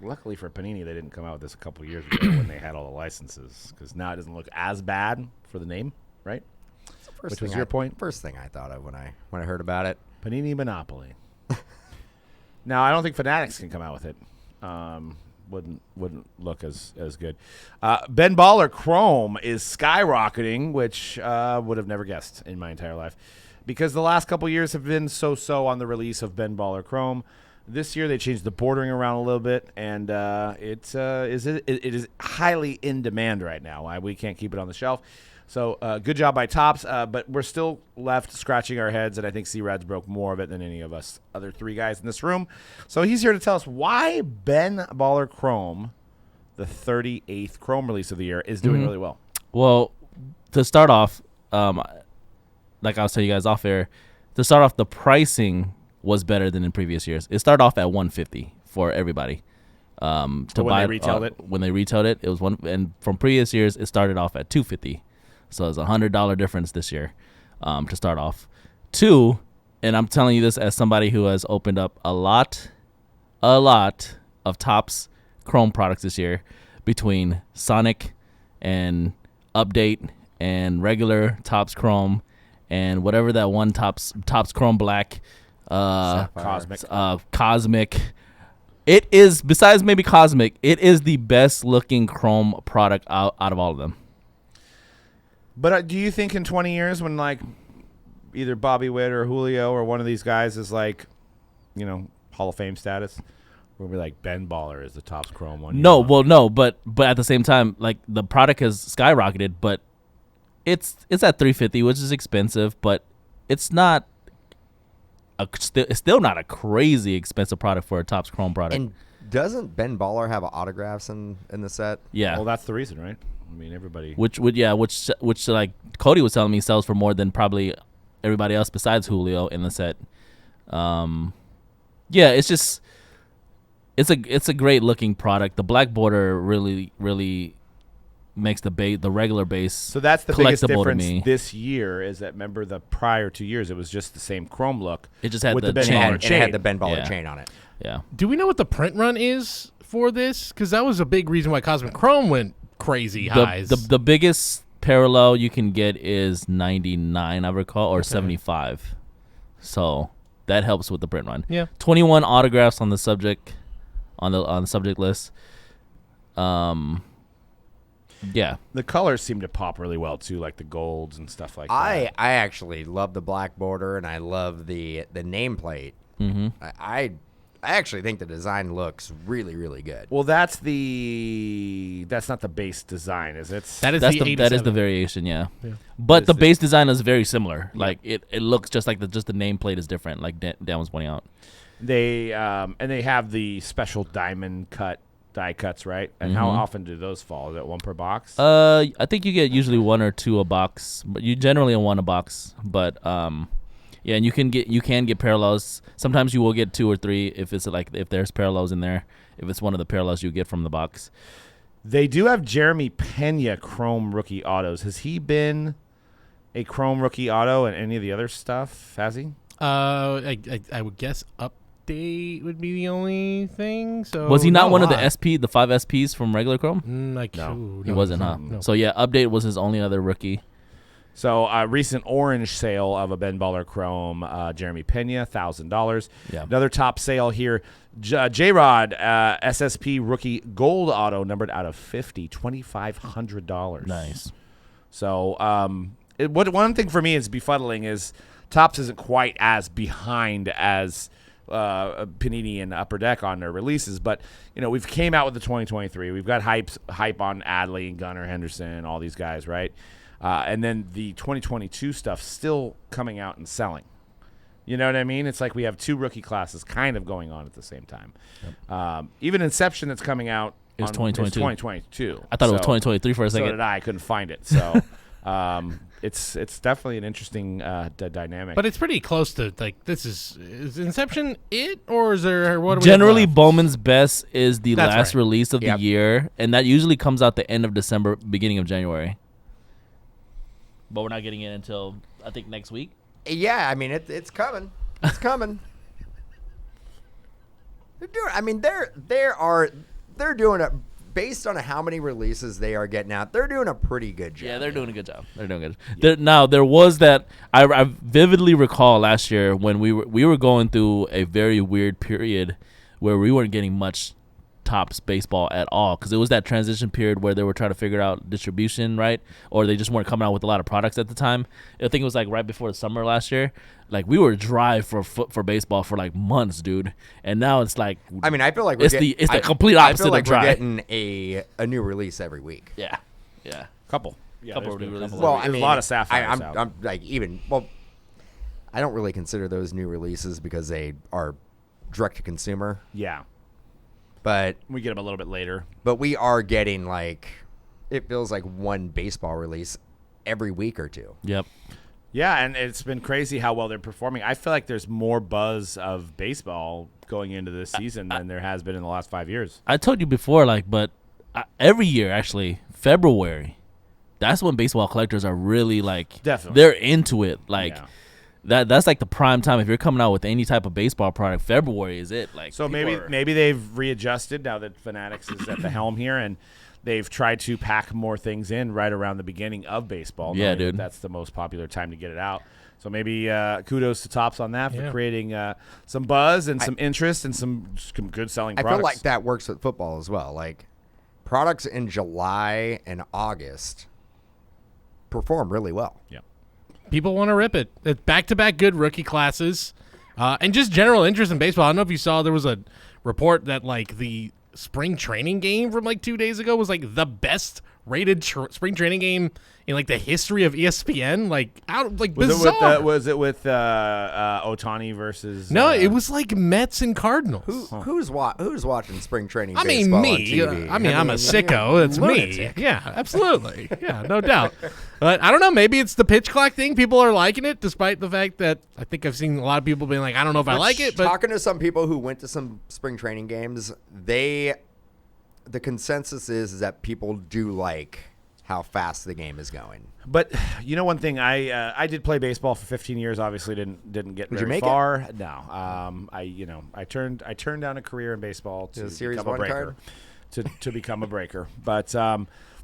luckily for Panini, they didn't come out with this a couple of years ago when they had all the licenses, because now it doesn't look as bad for the name, right? Which was your point? First thing I thought of when I heard about it. Panini Monopoly. Now I don't think Fanatics can come out with it. Wouldn't look as good. Ben Baller Chrome is skyrocketing, which would have never guessed in my entire life, because the last couple years have been so on the release of Ben Baller Chrome. This year they changed the bordering around a little bit, and it is highly in demand right now. We can't keep it on the shelf. So good job by Topps, but we're still left scratching our heads, and I think C-Rad's broke more of it than any of us other 3 guys in this room. So he's here to tell us why Ben Baller Chrome, the 38th Chrome release of the year, is doing really well. Well, to start off, like I was telling you guys off air, to start off, the pricing was better than in previous years. It started off at $150 for everybody. When they retailed it? When they retailed it, it was one, and from previous years, it started off at $250. So it's $100 difference this year to start off. 2, and I'm telling you this as somebody who has opened up a lot of Topps Chrome products this year, between Sonic and Update and regular Topps Chrome and whatever that one Topps Chrome Black, Cosmic. Cosmic. It is, besides maybe Cosmic, it is the best looking Chrome product out of all of them. But do you think in 20 years when like either Bobby Witt or Julio or one of these guys is like, Hall of Fame status, we'll be like Ben Baller is the Topps Chrome one? No, but at the same time, like the product has skyrocketed, but it's at $350, which is expensive, but it's not. It's still not a crazy expensive product for a Topps Chrome product. And doesn't Ben Baller have autographs in the set? Yeah. Well, that's the reason, right? I mean, everybody. Which like Cody was telling me sells for more than probably everybody else besides Julio in the set. Yeah, it's just it's a great looking product. The black border really makes the regular base. So that's the biggest collectible to difference me. this year is that remember the prior 2 years it was just the same Chrome look. It just had with the Ben chain. Baller And it had the Ben Baller chain on it. Yeah. Do we know what the print run is for this? Because that was a big reason why Cosmic Chrome went crazy highs. The biggest parallel you can get is 99, I recall, or 75. So that helps with the print run. Yeah. 21 autographs on the subject on the subject list. Yeah. The colors seem to pop really well too, like the golds and stuff like I that. actually love the black border, and I love the nameplate. Mm-hmm. I actually think the design looks really, really good. Well, that's not the base design, is it? that is That the is the 87. variation, yeah. But Is the it- base design is very similar. Like it looks just like the nameplate is different. Like Dan was pointing out. They have the special diamond cut die cuts, right? And how often do those fall? Is it one per box? I think you get usually one or two a box, but you generally want a box. But yeah, and you can get parallels. Sometimes you will get two or three if there's parallels in there. If it's one of the parallels you get from the box. They do have Jeremy Pena Chrome rookie autos. Has he been a Chrome rookie auto and any of the other stuff? Has he? I would guess update would be the only thing. So Was he not one of the lot. the 5 SPs from regular Chrome? No. He wasn't, huh? No. So yeah, update was his only other rookie. So a recent orange sale of a Ben Baller Chrome Jeremy Pena, $1,000. Yeah. Another top sale here, J-Rod SSP rookie gold auto numbered out of 50, $2,500. Nice. So one thing for me is befuddling is Topps isn't quite as behind as Panini and Upper Deck on their releases, but we've came out with the 2023. We've got hype on Adley and Gunnar Henderson, all these guys, right? And then the 2022 stuff still coming out and selling. You know what I mean? It's like we have two rookie classes kind of going on at the same time. Yep. Even Inception that's coming out. It was 2022. It's 2022. I thought it was 2023 for a second. So did I. Couldn't find it. So it's definitely an interesting dynamic. But it's pretty close to like this is Inception it or is there what? Generally, Bowman's Best is the That's last right. release of the year, and that usually comes out the end of December, beginning of January. But we're not getting it until I think next week. Yeah, I mean it's coming. It's coming. They're doing. I mean they're doing it based on how many releases they are getting out. They're doing a pretty good job. Yeah, they're doing a good job. They're doing good. There was that I vividly recall last year when we were going through a very weird period where we weren't getting much Topps baseball at all because it was that transition period where they were trying to figure out distribution, right? Or they just weren't coming out with a lot of products at the time. I think it was like right before the summer last year. Like we were dry for baseball for like months, dude. And now it's like I mean, I feel like it's the complete opposite I feel like of dry. we're getting a new release every week. Yeah. couple. Yeah, Couple there's been a releases. couple. Well, There's I mean, a lot of Sapphires out. I'm like I don't really consider those new releases because they are direct to consumer. Yeah, But we get them a little bit later. we are getting like it feels like one baseball release every week or two. Yep. Yeah, and it's been crazy how well they're performing. I feel like there's more buzz of baseball going into this season than there has been in the last 5 years. I told you before, but every year, actually, February, that's when baseball collectors are really Definitely. they're into it. Yeah. That's like the prime time. If you're coming out with any type of baseball product, February is it. So people are- maybe they've readjusted now that Fanatics is at the helm here, and they've tried to pack more things in right around the beginning of baseball. Yeah, knowing that dude. That's the most popular time to get it out. So maybe kudos to Topps on that for creating some buzz and some interest and some good selling products. I feel like that works with football as well. Like products in July and August perform really well. Yeah. People want to rip it. It's back-to-back good rookie classes, and just general interest in baseball. I don't know if you saw there was a report that like the spring training game from like 2 days ago was like the best rated spring training game in like the history of ESPN. Like bizarre. Was it with Ohtani versus? No, it was like Mets and Cardinals. Who's watching spring training? I mean, baseball me. On TV? I mean, I'm a sicko. It's lunatic. me. Yeah, absolutely. Yeah, no doubt. But I don't know. Maybe it's the pitch clock thing. People are liking it, despite the fact that I think I've seen a lot of people being like, I don't know if I like it. But talking to some people who went to some spring training games, the consensus is that people do like how fast the game is going. But you know, one thing I did play baseball for 15 years. Obviously, didn't get very far. No, I turned down a career in baseball to become a breaker. To become a breaker. But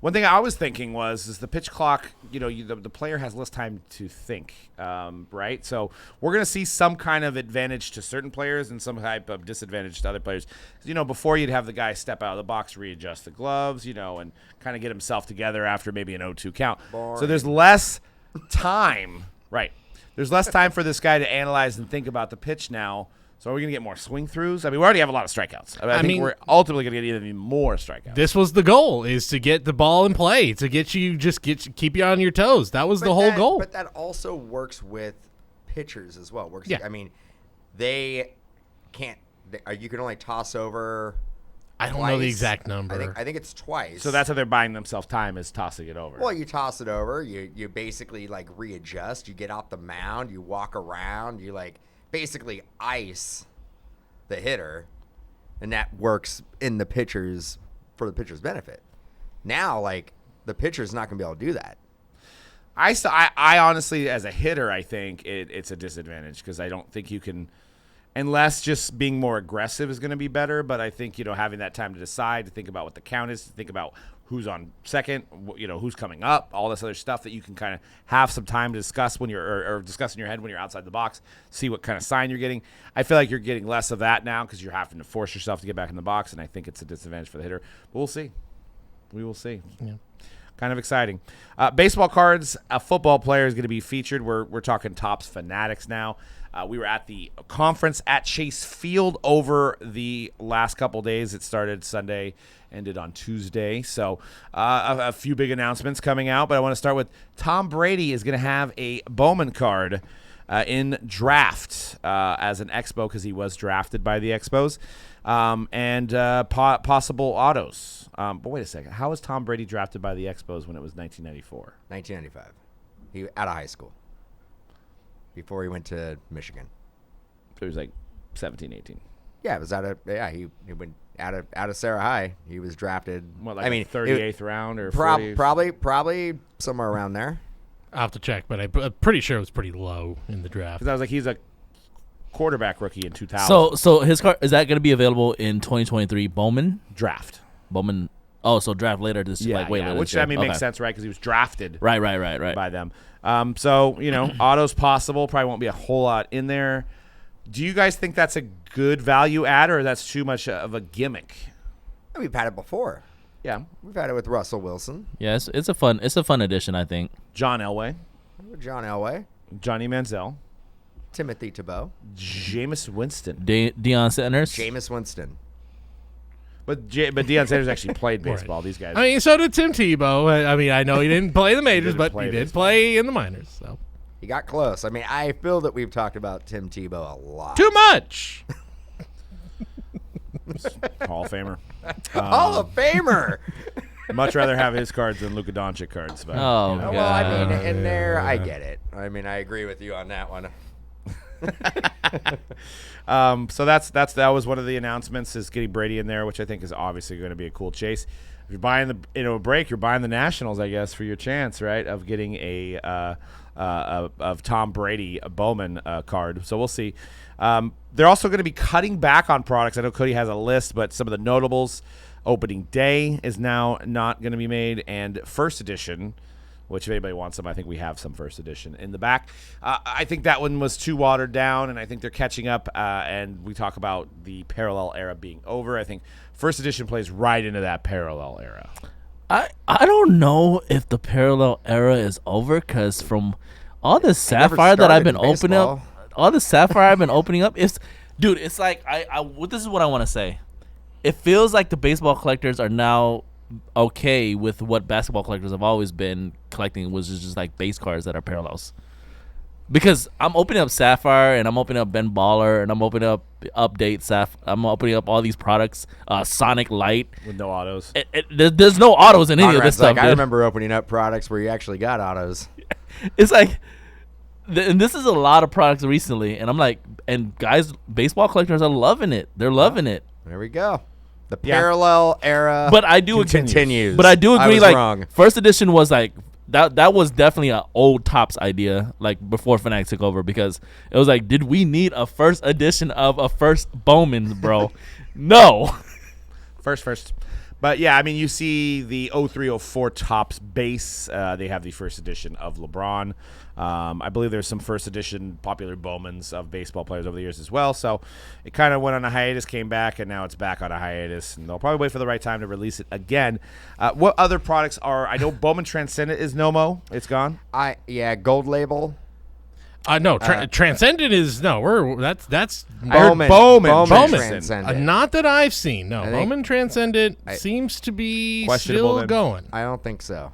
one thing I was thinking is the pitch clock. You know, the player has less time to think, right? So we're going to see some kind of advantage to certain players and some type of disadvantage to other players. You know, before you'd have the guy step out of the box, readjust the gloves, you know, and kind of get himself together after maybe an 0-2 count. Boring. So there's less time, right? There's less time for this guy to analyze and think about the pitch now. So are we going to get more swing throughs? I mean, we already have a lot of strikeouts. I think we're ultimately going to get even more strikeouts. This was the goal, is to get the ball in play, to keep you on your toes. That was the whole goal. But that also works with pitchers as well. Yeah. I mean, they can't. You can only toss over. I don't know the exact number. I think it's twice. So that's how they're buying themselves time, is tossing it over. Well, you toss it over. You basically like readjust. You get off the mound. You walk around. You like basically ice the hitter, and that works in the pitcher's for the pitcher's benefit. Now, like the pitcher's not going to be able to do that. I honestly, as a hitter, I think it's a disadvantage because I don't think you can, unless just being more aggressive is going to be better. But I think, you know, having that time to decide, to think about what the count is, to think about who's on second, you know, who's coming up, all this other stuff that you can kind of have some time to discuss when you're or discuss in your head when you're outside the box, see what kind of sign you're getting. I feel like you're getting less of that now because you're having to force yourself to get back in the box, and I think it's a disadvantage for the hitter. But we'll see. We will see. Yeah. Kind of exciting. Baseball cards, a football player is going to be featured. We're talking Topps Fanatics now. We were at the conference at Chase Field over the last couple days. It started Sunday, ended on Tuesday. So a few big announcements coming out, but I want to start with Tom Brady is going to have a Bowman card in draft as an Expo because he was drafted by the Expos, and possible autos. But wait a second. How was Tom Brady drafted by the Expos when it was 1994? 1995. He out of high school. Before he went to Michigan. So he was like 17, 18. Yeah, it was he went out of Sarah High. He was drafted. What, like 38th round or 40th? Probably somewhere around there. I'll have to check, but I'm pretty sure it was pretty low in the draft. Because I was like, he's a quarterback rookie in 2000. So his card, is that going to be available in 2023 Bowman? Draft. Bowman. Oh, so draft later this year. Which, I mean, okay. makes sense, right? Because he was drafted right by them. So, you know, auto's possible. Probably won't be a whole lot in there. Do you guys think that's a good value add, or that's too much of a gimmick? We've had it before. Yeah. We've had it with Russell Wilson. Yes, it's a fun addition, I think. John Elway. John Elway. Johnny Manziel. Timothy Tebow. Jameis Winston. Deion Sanders. Jameis Winston. But Deion Sanders actually played baseball. Right. These guys. I mean, so did Tim Tebow. I mean, I know he didn't play the majors, but he did play in the minors. So he got close. I mean, I feel that we've talked about Tim Tebow a lot. Too much. Hall of Famer. Hall of Famer. Much rather have his cards than Luka Doncic cards. But, oh, you know. Well, I mean, in there, I get it. I mean, I agree with you on that one. So that was one of the announcements, is getting Brady in there, which I think is obviously going to be a cool chase. If you're buying a break, you're buying the Nationals, I guess, for your chance, right, of getting of Tom Brady a Bowman card. So we'll see. They're also going to be cutting back on products. I know Cody has a list, but some of the notables: opening day is now not going to be made, and first edition which if anybody wants them, I think we have some first edition in the back. I think that one was too watered down, and I think they're catching up, and we talk about the parallel era being over. I think first edition plays right into that parallel era. I don't know if the parallel era is over, because from all the sapphire that I've been opening up, it's like this is what I want to say. It feels like the baseball collectors are now okay with what basketball collectors have always been collecting, which is just like base cards that are parallels. Because I'm opening up Sapphire, and I'm opening up Ben Baller, and I'm opening up Update I'm opening up all these products, Sonic Light With no autos. There's no autos in any of this stuff. I remember opening up products where you actually got autos. It's like, and this is a lot of products recently, and I'm like, and guys, baseball collectors are loving it. They're loving it. There we go. The parallel era. But I do continues. But I do agree. Was like wrong. First edition was like that was definitely an old Topps idea. Like before Fanatics took over, because it was like, did we need a first edition of a first Bowman, bro? No. First. But yeah, I mean, you see the 03-04 Topps base. They have the first edition of LeBron. I believe there's some first edition popular Bowmans of baseball players over the years as well. So it kind of went on a hiatus, came back, and now it's back on a hiatus. And they'll probably wait for the right time to release it again. What other products are? I know Bowman Transcendent is no mo. It's gone. Gold label. No, Transcendent is that's Bowman Transcendent. Not that I've seen. No, Bowman Transcendent seems to be still going. I don't think so.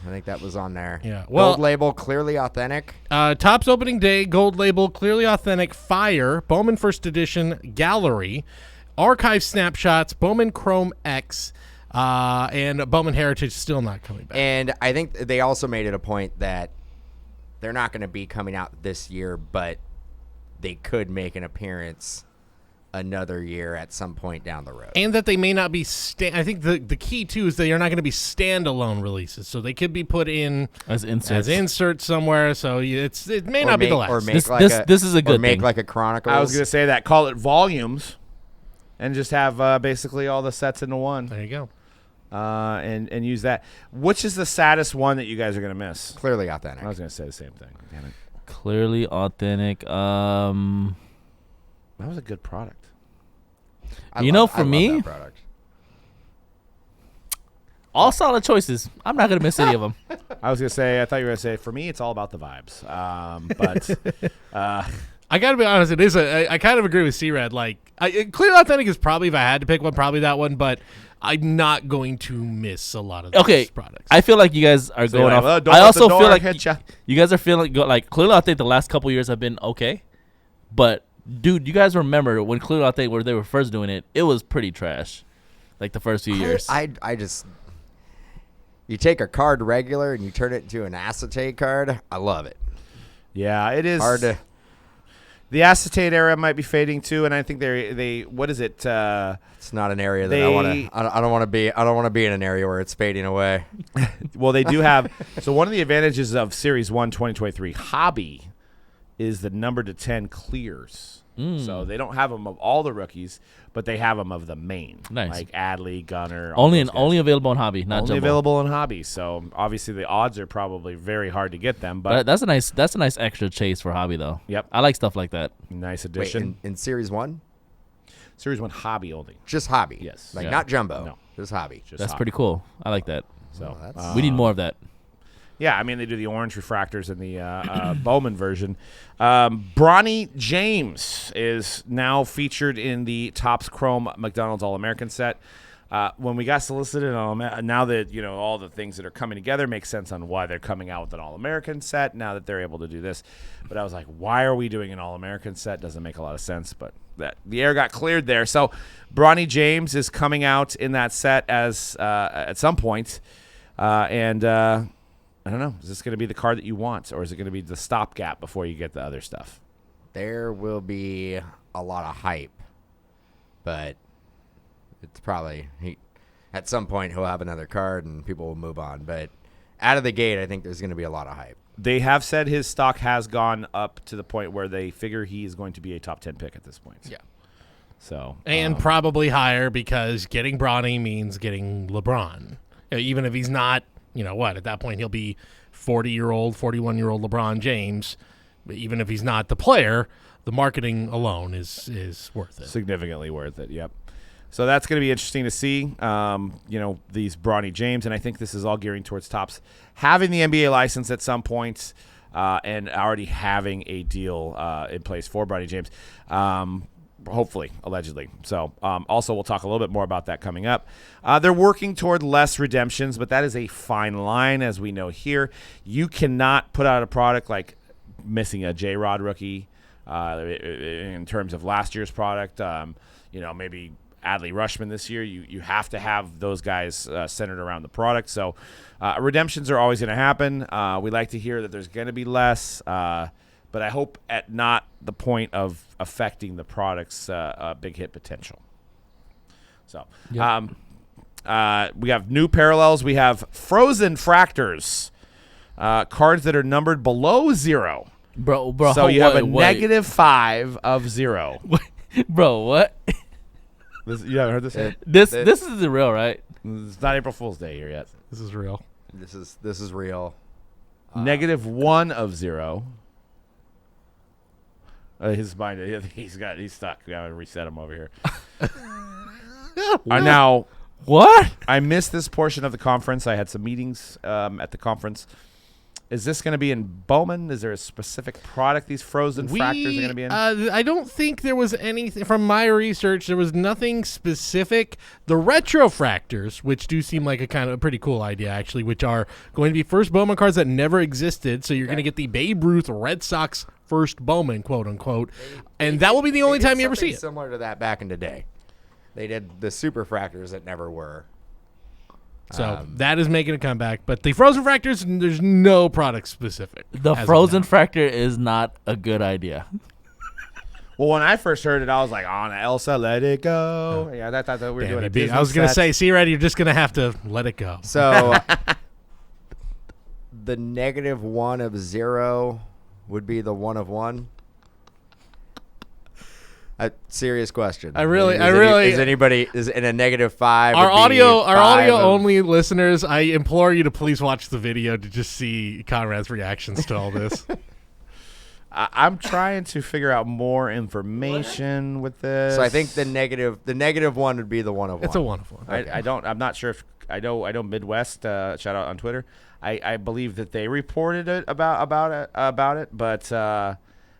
I think that was on there. Yeah. Well, gold label, clearly authentic. Topps opening day, gold label, clearly authentic, Fire, Bowman first edition, Gallery, archive snapshots, Bowman Chrome X, and Bowman Heritage still not coming back. And I think they also made it a point that they're not going to be coming out this year, but they could make an appearance another year at some point down the road. And that they may not be I think the key too is they are not going to be standalone releases, so they could be put in as inserts somewhere. So it may not be the last. Or make this is a good make thing. like a Chronicles. I was going to say that. Call it volumes, and just have basically all the sets into one. There you go. And use that. Which is the saddest one that you guys are going to miss? Clearly authentic. I was going to say the same thing. Damn it. Clearly authentic. That was a good product. For me, all solid choices. I'm not going to miss any of them. I was going to say, I thought you were going to say, for me, it's all about the vibes. But I got to be honest, it is I kind of agree with C-Rad. Like, Clearly Authentic is probably, if I had to pick one, probably that one, but I'm not going to miss a lot of those products. I feel like you guys are going off. I also feel like you guys are feeling like Clearly Authentic the last couple years have been okay, but dude, you guys remember when Clearly Authentic, where they were first doing it, it was pretty trash. Like the first few years. I just, you take a card regular and you turn it into an acetate card. I love it. Yeah, it is hard to. The acetate era might be fading too, and I think they what is it? It's not an area that I want to. I don't want to be. I don't want to be in an area where it's fading away. Well, they do have. So one of the advantages of Series 1 2023 Hobby is the number to 10 clears. So they don't have them of all the rookies, but they have them of the main. Nice. Like Adley, Gunner. Only available in Hobby, not only Jumbo. Available in Hobby. So obviously the odds are probably very hard to get them. But that's a nice extra chase for Hobby though. Yep. I like stuff like that. Nice addition. Wait, in Series 1? Series 1 Hobby only. Just Hobby. Yes. Like not Jumbo. No. Just Hobby. That's pretty cool. I like that. So we need more of that. Yeah, I mean, they do the orange refractors in the Bowman version. Bronny James is now featured in the Topps Chrome McDonald's All-American set. When we got solicited, now that all the things that are coming together makes sense on why they're coming out with an All-American set now that they're able to do this. But I was like, why are we doing an All-American set? Doesn't make a lot of sense, but the air got cleared there. So Bronny James is coming out in that set as at some point, and I don't know. Is this going to be the card that you want, or is it going to be the stopgap before you get the other stuff? There will be a lot of hype, but it's probably at some point he'll have another card and people will move on. But out of the gate, I think there's going to be a lot of hype. They have said his stock has gone up to the point where they figure he is going to be a top 10 pick at this point. Yeah. So and probably higher because getting Bronny means getting LeBron, even if he's not. At that point he'll be 40-year-old, 41-year-old LeBron James, even if he's not the player, the marketing alone is worth it. Significantly worth it, yep. So that's going to be interesting to see, these Bronny James, and I think this is all gearing towards Topps having the NBA license at some point and already having a deal in place for Bronny James, hopefully, allegedly. So also we'll talk a little bit more about that coming up. They're working toward less redemptions, but that is a fine line, as we know here. You cannot put out a product like missing a J-Rod rookie in terms of last year's product, maybe Adley Rushman this year. You have to have those guys centered around the product. So redemptions are always going to happen. We like to hear that there's going to be less, but I hope at not the point of affecting the product's big hit potential. So Yep. We have new parallels. We have frozen fractors, cards that are numbered below 0. Bro. So you have a wait. -5 of 0. Bro, what? You haven't heard this yet? This isn't real, right? It's not April Fool's Day here yet. This is real. This is real. -1 of 0. His mind, he's stuck. We gotta reset him over here. Now, What? I missed this portion of the conference. I had some meetings at the conference. Is this going to be in Bowman? Is there a specific product these frozen fractors are going to be in? I don't think there was anything from my research. There was nothing specific. The retro fractors, which do seem like a kind of a pretty cool idea, actually, which are going to be first Bowman cards that never existed. So you're going to get the Babe Ruth Red Sox first Bowman, quote unquote, and that will be the only time you ever see it. Similar to that back in the day, they did the super fractors that never were. So that is making a comeback. But the frozen fractors, there's no product specific. The as of frozen now. fractor is not a good idea. Well, when I first heard it, I was like, on Elsa, let it go. Yeah, I thought that we were Damn, doing you a beat- Disney I was going to set. say, see, Red, you're just going to have to let it go. So the -1 of 0 would be the 1 of 1. A serious question. Is anybody is in a -5? Our would be audio 5 of- only listeners, I implore you to please watch the video to just see Conrad's reactions to all this. I'm trying to figure out more information with this. So I think the -1 would be the 1 of 1. It's a 1 of 1. I'm not sure if I know Midwest. Shout out on Twitter. I believe that they reported it about it, but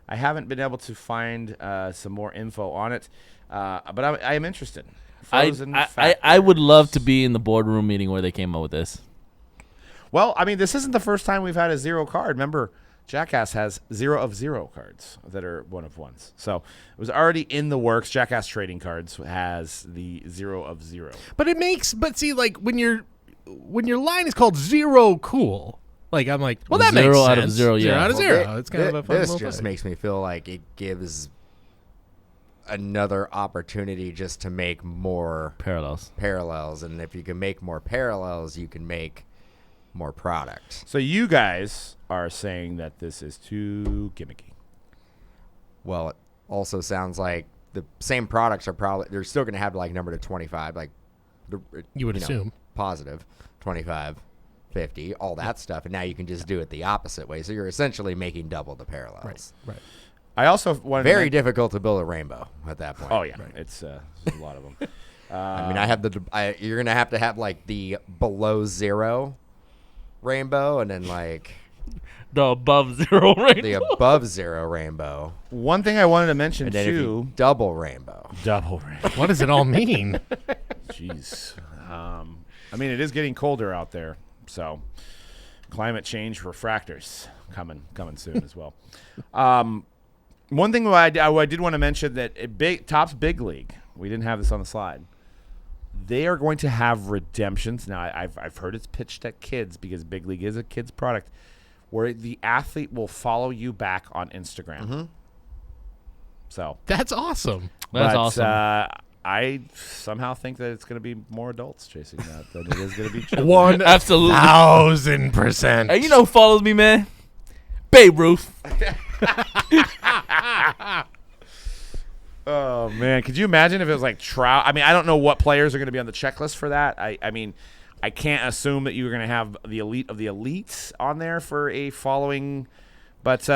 I haven't been able to find some more info on it. But I am interested. Frozen I would love to be in the boardroom meeting where they came up with this. Well, I mean, this isn't the first time we've had a 0 card. Remember, Jackass has 0 of 0 cards that are 1 of 1s. So it was already in the works. Jackass Trading Cards has the 0 of 0. But see, like when your line is called Zero Cool, like I'm like, well, that makes 0 sense. out of 0, yeah. 0 out of Well, 0. It's kind of a fun this little just thing. makes me feel like it gives another opportunity just to make more Parallels. and if you can make more parallels, you can make more product. So you guys are saying that this is too gimmicky. Well, it also sounds like the same products are probably they're still going to have like number to 25, like You would assume. positive 25, 50, all that stuff, and now you can just do it the opposite way. So you're essentially making double the parallels. Right. I also wanted Very to difficult to build a rainbow at that point. Oh yeah, it's there's a lot of them. I mean, you're gonna have to have like the below 0 rainbow, and then like The above 0 rainbow. the above 0 rainbow, One thing I wanted to mention and then if too. you double rainbow. Double ring. What does it all mean? Jeez. I mean, it is getting colder out there, so climate change refractors coming soon as well. One thing I did want to mention that Topps Big League, we didn't have this on the slide. They are going to have redemptions. Now, I've heard it's pitched at kids because Big League is a kids product, where the athlete will follow you back on Instagram. Mm-hmm. So That's awesome. That's but, awesome. I somehow think that it's going to be more adults chasing that than it is going to be children. 1,000%. Hey, you know who follows me, man? Babe Ruth. Oh, man. Could you imagine if it was like Trout? I mean, I don't know what players are going to be on the checklist for that. I mean, I can't assume that you're going to have the elite of the elites on there for a following. But,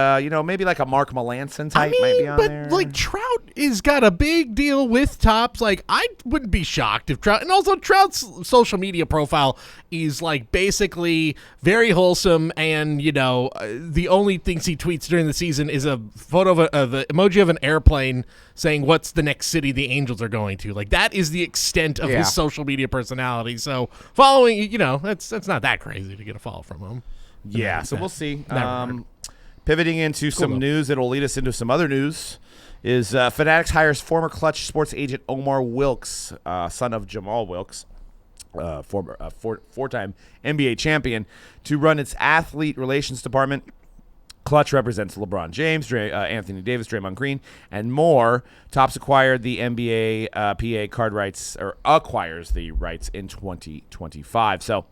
maybe like a Mark Melanson type might be on there. But, Trout is got a big deal with Topps. I wouldn't be shocked if Trout... And also, Trout's social media profile is, basically very wholesome. And, the only things he tweets during the season is a photo of an emoji of an airplane saying what's the next city the Angels are going to. That is the extent of his social media personality. So, following, that's not that crazy to get a follow from him. Yeah, so we'll see. Pivoting into some news that will lead us into some other news is Fanatics hires former Clutch sports agent Omar Wilkes, son of Jamal Wilkes, former four-time NBA champion, to run its athlete relations department. Clutch represents LeBron James, Anthony Davis, Draymond Green, and more. Topps acquired the NBA PA card rights, or acquires the rights in 2025. So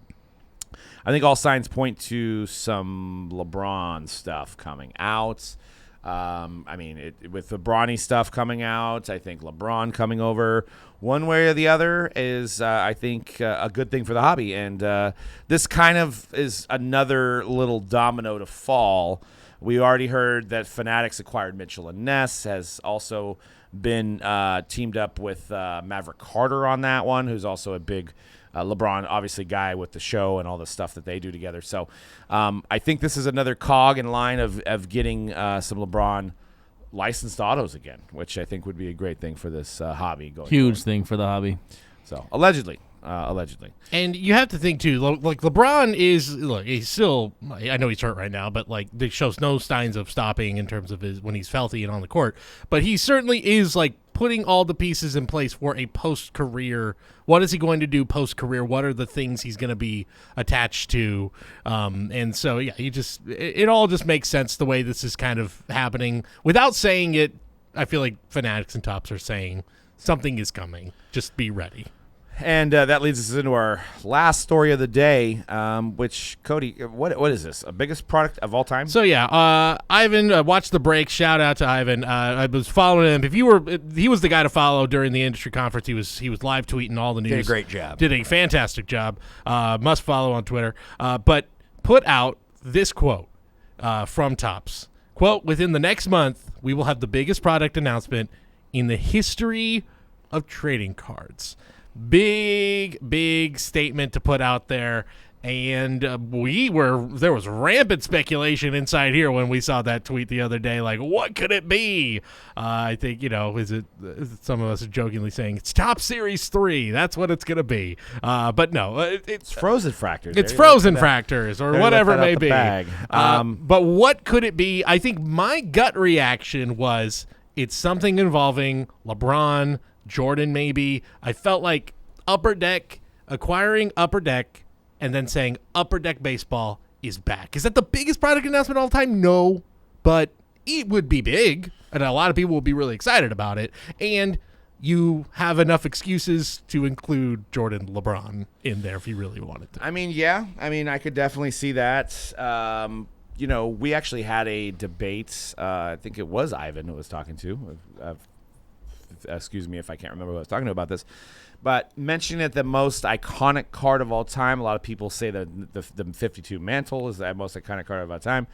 I think all signs point to some LeBron stuff coming out. With the Bronny stuff coming out, I think LeBron coming over one way or the other is, I think, a good thing for the hobby. And this kind of is another little domino to fall. We already heard that Fanatics acquired Mitchell and Ness, has also been teamed up with Maverick Carter on that one, who's also a big LeBron, obviously, guy with the show and all the stuff that they do together. So I think this is another cog in line of getting some LeBron licensed autos again, which I think would be a great thing for this hobby going Huge forward. thing for the hobby. So allegedly. And you have to think, too, LeBron is, he's still, I know he's hurt right now, but, he shows no signs of stopping in terms of when he's healthy and on the court. But he certainly is, putting all the pieces in place for a post-career. What is he going to do post-career? What are the things he's going to be attached to? And so, yeah, it all just makes sense the way this is kind of happening. Without saying it, I feel like Fanatics and Topps are saying something is coming. Just be ready. And that leads us into our last story of the day, which, Cody, what is this? A biggest product of all time? So, yeah, Ivan watched the break. Shout out to Ivan. I was following him. He was the guy to follow during the industry conference. He was live tweeting all the news. Did a great job. Did a fantastic job. Must follow on Twitter. But put out this quote from Topps. Quote, "Within the next month, we will have the biggest product announcement in the history of trading cards." Big statement to put out there, and there was rampant speculation inside here when we saw that tweet the other day. What could it be? I think is it some of us are jokingly saying it's Topps Series 3. That's what it's gonna be. But no, it's Frozen Fractors. It's Frozen Fractors or whatever it may be. But what could it be? I think my gut reaction was it's something involving LeBron, Jordan, maybe. I felt like Upper Deck, acquiring Upper Deck, and then saying Upper Deck Baseball is back. Is that the biggest product announcement of all time? No, but it would be big, and a lot of people will be really excited about it. And you have enough excuses to include Jordan, LeBron in there if you really wanted to. I could definitely see that. We actually had a debate. I think it was Ivan who was talking to. Excuse me if I can't remember who I was talking to about this, but mentioning it the most iconic card of all time. A lot of people say the 52 Mantle is the most iconic card of all time.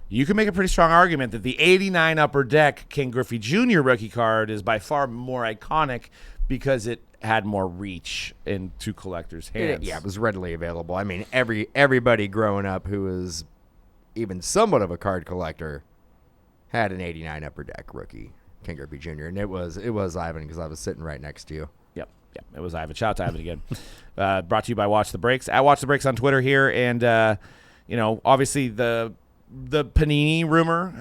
You can make a pretty strong argument that the 89 Upper Deck Ken Griffey Jr. rookie card is by far more iconic because it had more reach into collectors' hands. It was readily available. Everybody growing up who was even somewhat of a card collector had an 89 Upper Deck rookie Ken Griffey Jr. And it was Ivan because I was sitting right next to you. Yep, it was Ivan. Shout out to Ivan again. Brought to you by Watch the Breaks. At Watch the Breaks on Twitter here, and obviously the Panini rumor.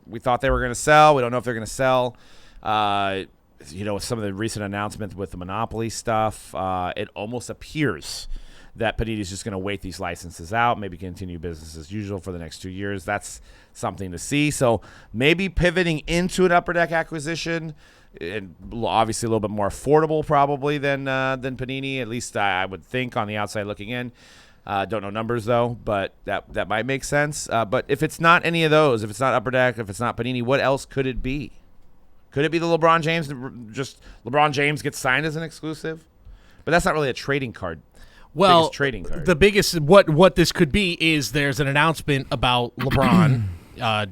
We thought they were going to sell. We don't know if they're going to sell. With some of the recent announcements with the Monopoly stuff, it almost appears that Panini's just going to wait these licenses out, maybe continue business as usual for the next 2 years. That's something to see. So maybe pivoting into an Upper Deck acquisition, and obviously a little bit more affordable probably than Panini. At least I would think on the outside looking in. Don't know numbers though, but that might make sense. But if it's not any of those, if it's not Upper Deck, if it's not Panini, what else could it be? Could it be the LeBron James? Just LeBron James gets signed as an exclusive? But that's not really a trading card. Well, Biggest trading card. the biggest what this could be is there's an announcement about LeBron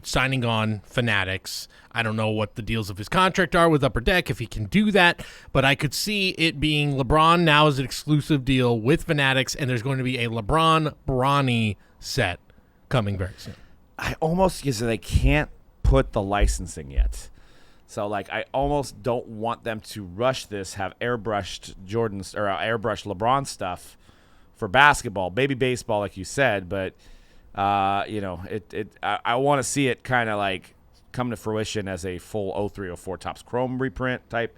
signing on Fanatics. I don't know what the deals of his contract are with Upper Deck, if he can do that, but I could see it being LeBron now is an exclusive deal with Fanatics, and there's going to be a LeBron Bronny set coming very soon. I almost because they can't put the licensing yet. So, like, I almost don't want them to rush this, have airbrushed Jordan's or airbrushed LeBron stuff for basketball, maybe baseball, like you said. But I want to see it kind of like come to fruition as a full 0304 Topps Chrome reprint type,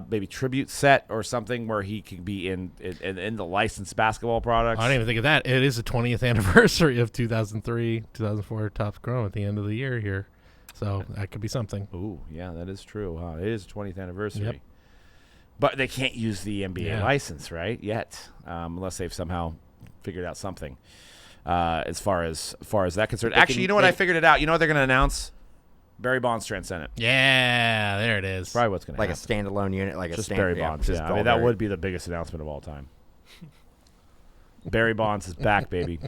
maybe tribute set or something where he can be in the licensed basketball products. I didn't even think of that. It is the 20th anniversary of 2003, 2004 Topps Chrome at the end of the year here. So that could be something. Ooh, yeah, that is true. Huh? It is the 20th anniversary. Yep. But they can't use the NBA license, right, yet, unless they've somehow figured out something as far as that concerned. Actually, you know what? I figured it out. You know what they're going to announce? Barry Bonds Transcendent. Yeah, there it is. Probably what's going to happen. Like a standalone unit, like just a Barry Bonds. Yeah, I mean, that would be the biggest announcement of all time. Barry Bonds is back, baby.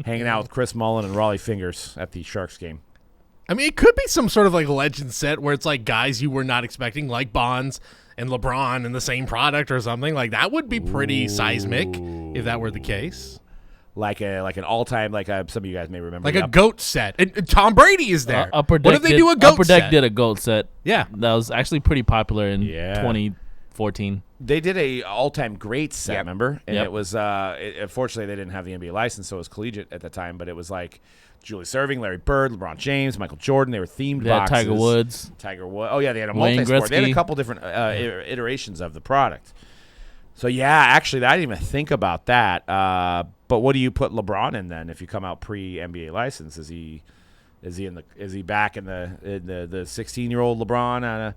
Hanging out with Chris Mullin and Raleigh Fingers at the Sharks game. I mean, it could be some sort of like legend set where it's like guys you were not expecting, like Bonds and LeBron in the same product or something. Like that would be pretty seismic if that were the case. Like an all-time, some of you guys may remember. Like a GOAT set. And Tom Brady is there. Upper Deck what if they do a GOAT Upper set? Deck did a GOAT set. Yeah. That was actually pretty popular in 2014. They did a all-time great set, remember? And Yep. it was, unfortunately, they didn't have the NBA license, so it was collegiate at the time, but it was like Julius Erving, Larry Bird, LeBron James, Michael Jordan. They were themed They had boxes. Tiger Woods. Oh, yeah, they had a Wayne multi-sport. They had a Gretzky. couple different iterations of the product. So, yeah, actually, I didn't even think about that. But what do you put LeBron in then if you come out pre-NBA license? Is he back in the 16-year-old LeBron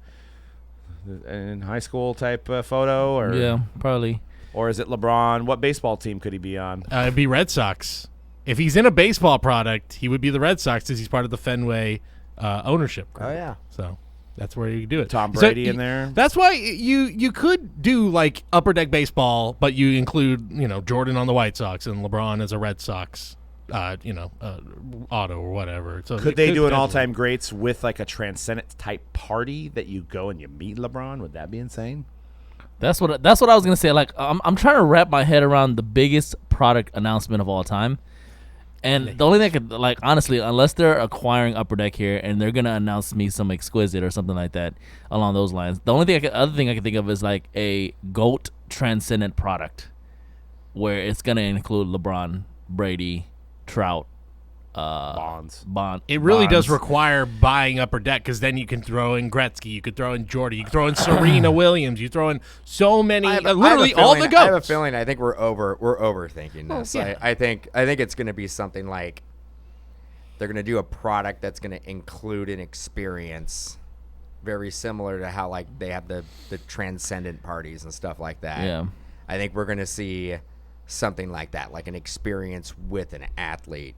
in high school type photo? Or Yeah, probably. Or is it LeBron? What baseball team could he be on? It'd be Red Sox. If he's in a baseball product, he would be the Red Sox because he's part of the Fenway ownership group. Oh, yeah. So that's where you do it. Tom Brady in there. That's why you could do like Upper Deck baseball, but you include Jordan on the White Sox and LeBron as a Red Sox, auto or whatever. So Could they do an all-time greats with like a transcendent type party that you go and you meet LeBron? Would that be insane? That's what I was gonna say. Like I'm trying to wrap my head around the biggest product announcement of all time. And the only thing I could, like, honestly, unless they're acquiring Upper Deck here and they're gonna announce me some exquisite or something like that along those lines, the only other thing I can think of is like a GOAT transcendent product where it's gonna include LeBron, Brady, Trout, Bonds. It really Bonds. does require buying Upper Deck because then you can throw in Gretzky, you could throw in Jordy, you could throw in Serena Williams, you throw in so many, literally all the goats. I have a feeling. I think we're overthinking this. yeah. I think it's going to be something like they're going to do a product that's going to include an experience very similar to how like they have the transcendent parties and stuff like that. Yeah. I think we're going to see something like that, like an experience with an athlete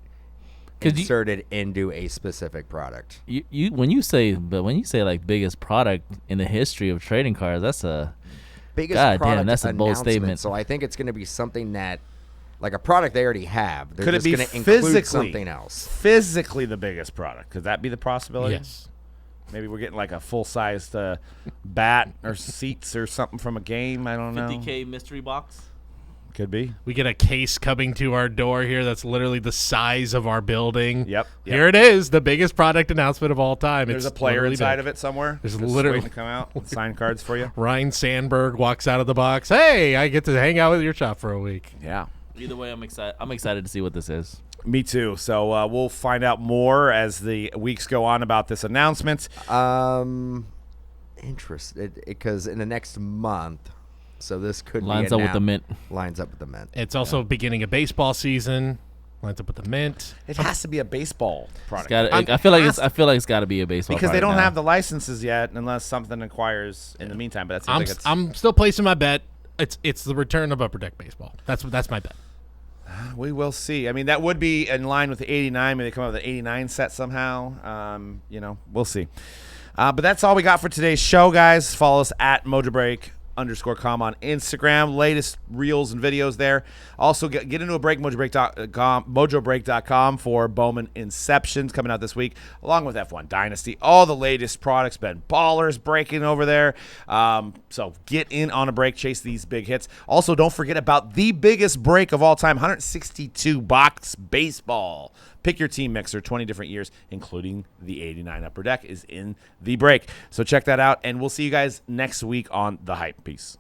inserted into a specific product. When you say like biggest product in the history of trading cards, that's a biggest God product damn, that's a bold announcement. statement. So I think it's going to be something that, like a product they already have. They're Could it just be going to include physically something else. Physically the biggest product? Could that be the possibility? Yes. Maybe we're getting like a full-sized bat or seats or something from a game. I don't know. 50K mystery box. Could be. We get a case coming to our door here that's literally the size of our building. Yep. Here it is, the biggest product announcement of all time. There's It's a player literally inside big. of it somewhere. There's just literally- waiting to come out and sign cards for you. Ryan Sandberg walks out of the box. Hey, I get to hang out with your shop for a week. Yeah. Either way, I'm excited. I'm excited to see what this is. Me too. So we'll find out more as the weeks go on about this announcement. Interested because in the next month, so this could Lines be up with the mint. Lines up with the mint. It's also beginning of baseball season. Lines up with the mint. It has to be a baseball product. I feel like it's got to be a baseball because they product don't now. have the licenses yet unless something acquires in the meantime. But I'm still placing my bet. It's the return of Upper Deck baseball. That's my bet. We will see. I mean, that would be in line with the 89. Maybe they come up with an 89 set somehow. We'll see. But that's all we got for today's show, guys. Follow us at Mojobreak _com on Instagram. Latest reels and videos there. Also, get into a break, Mojobreak.com for Bowman Inceptions coming out this week, along with F1 Dynasty. All the latest products. Been ballers breaking over there. So get in on a break. Chase these big hits. Also, don't forget about the biggest break of all time, 162 box baseball. Pick your team mixer, 20 different years, including the 89 Upper Deck is in the break. So check that out, and we'll see you guys next week on The Hype. Peace.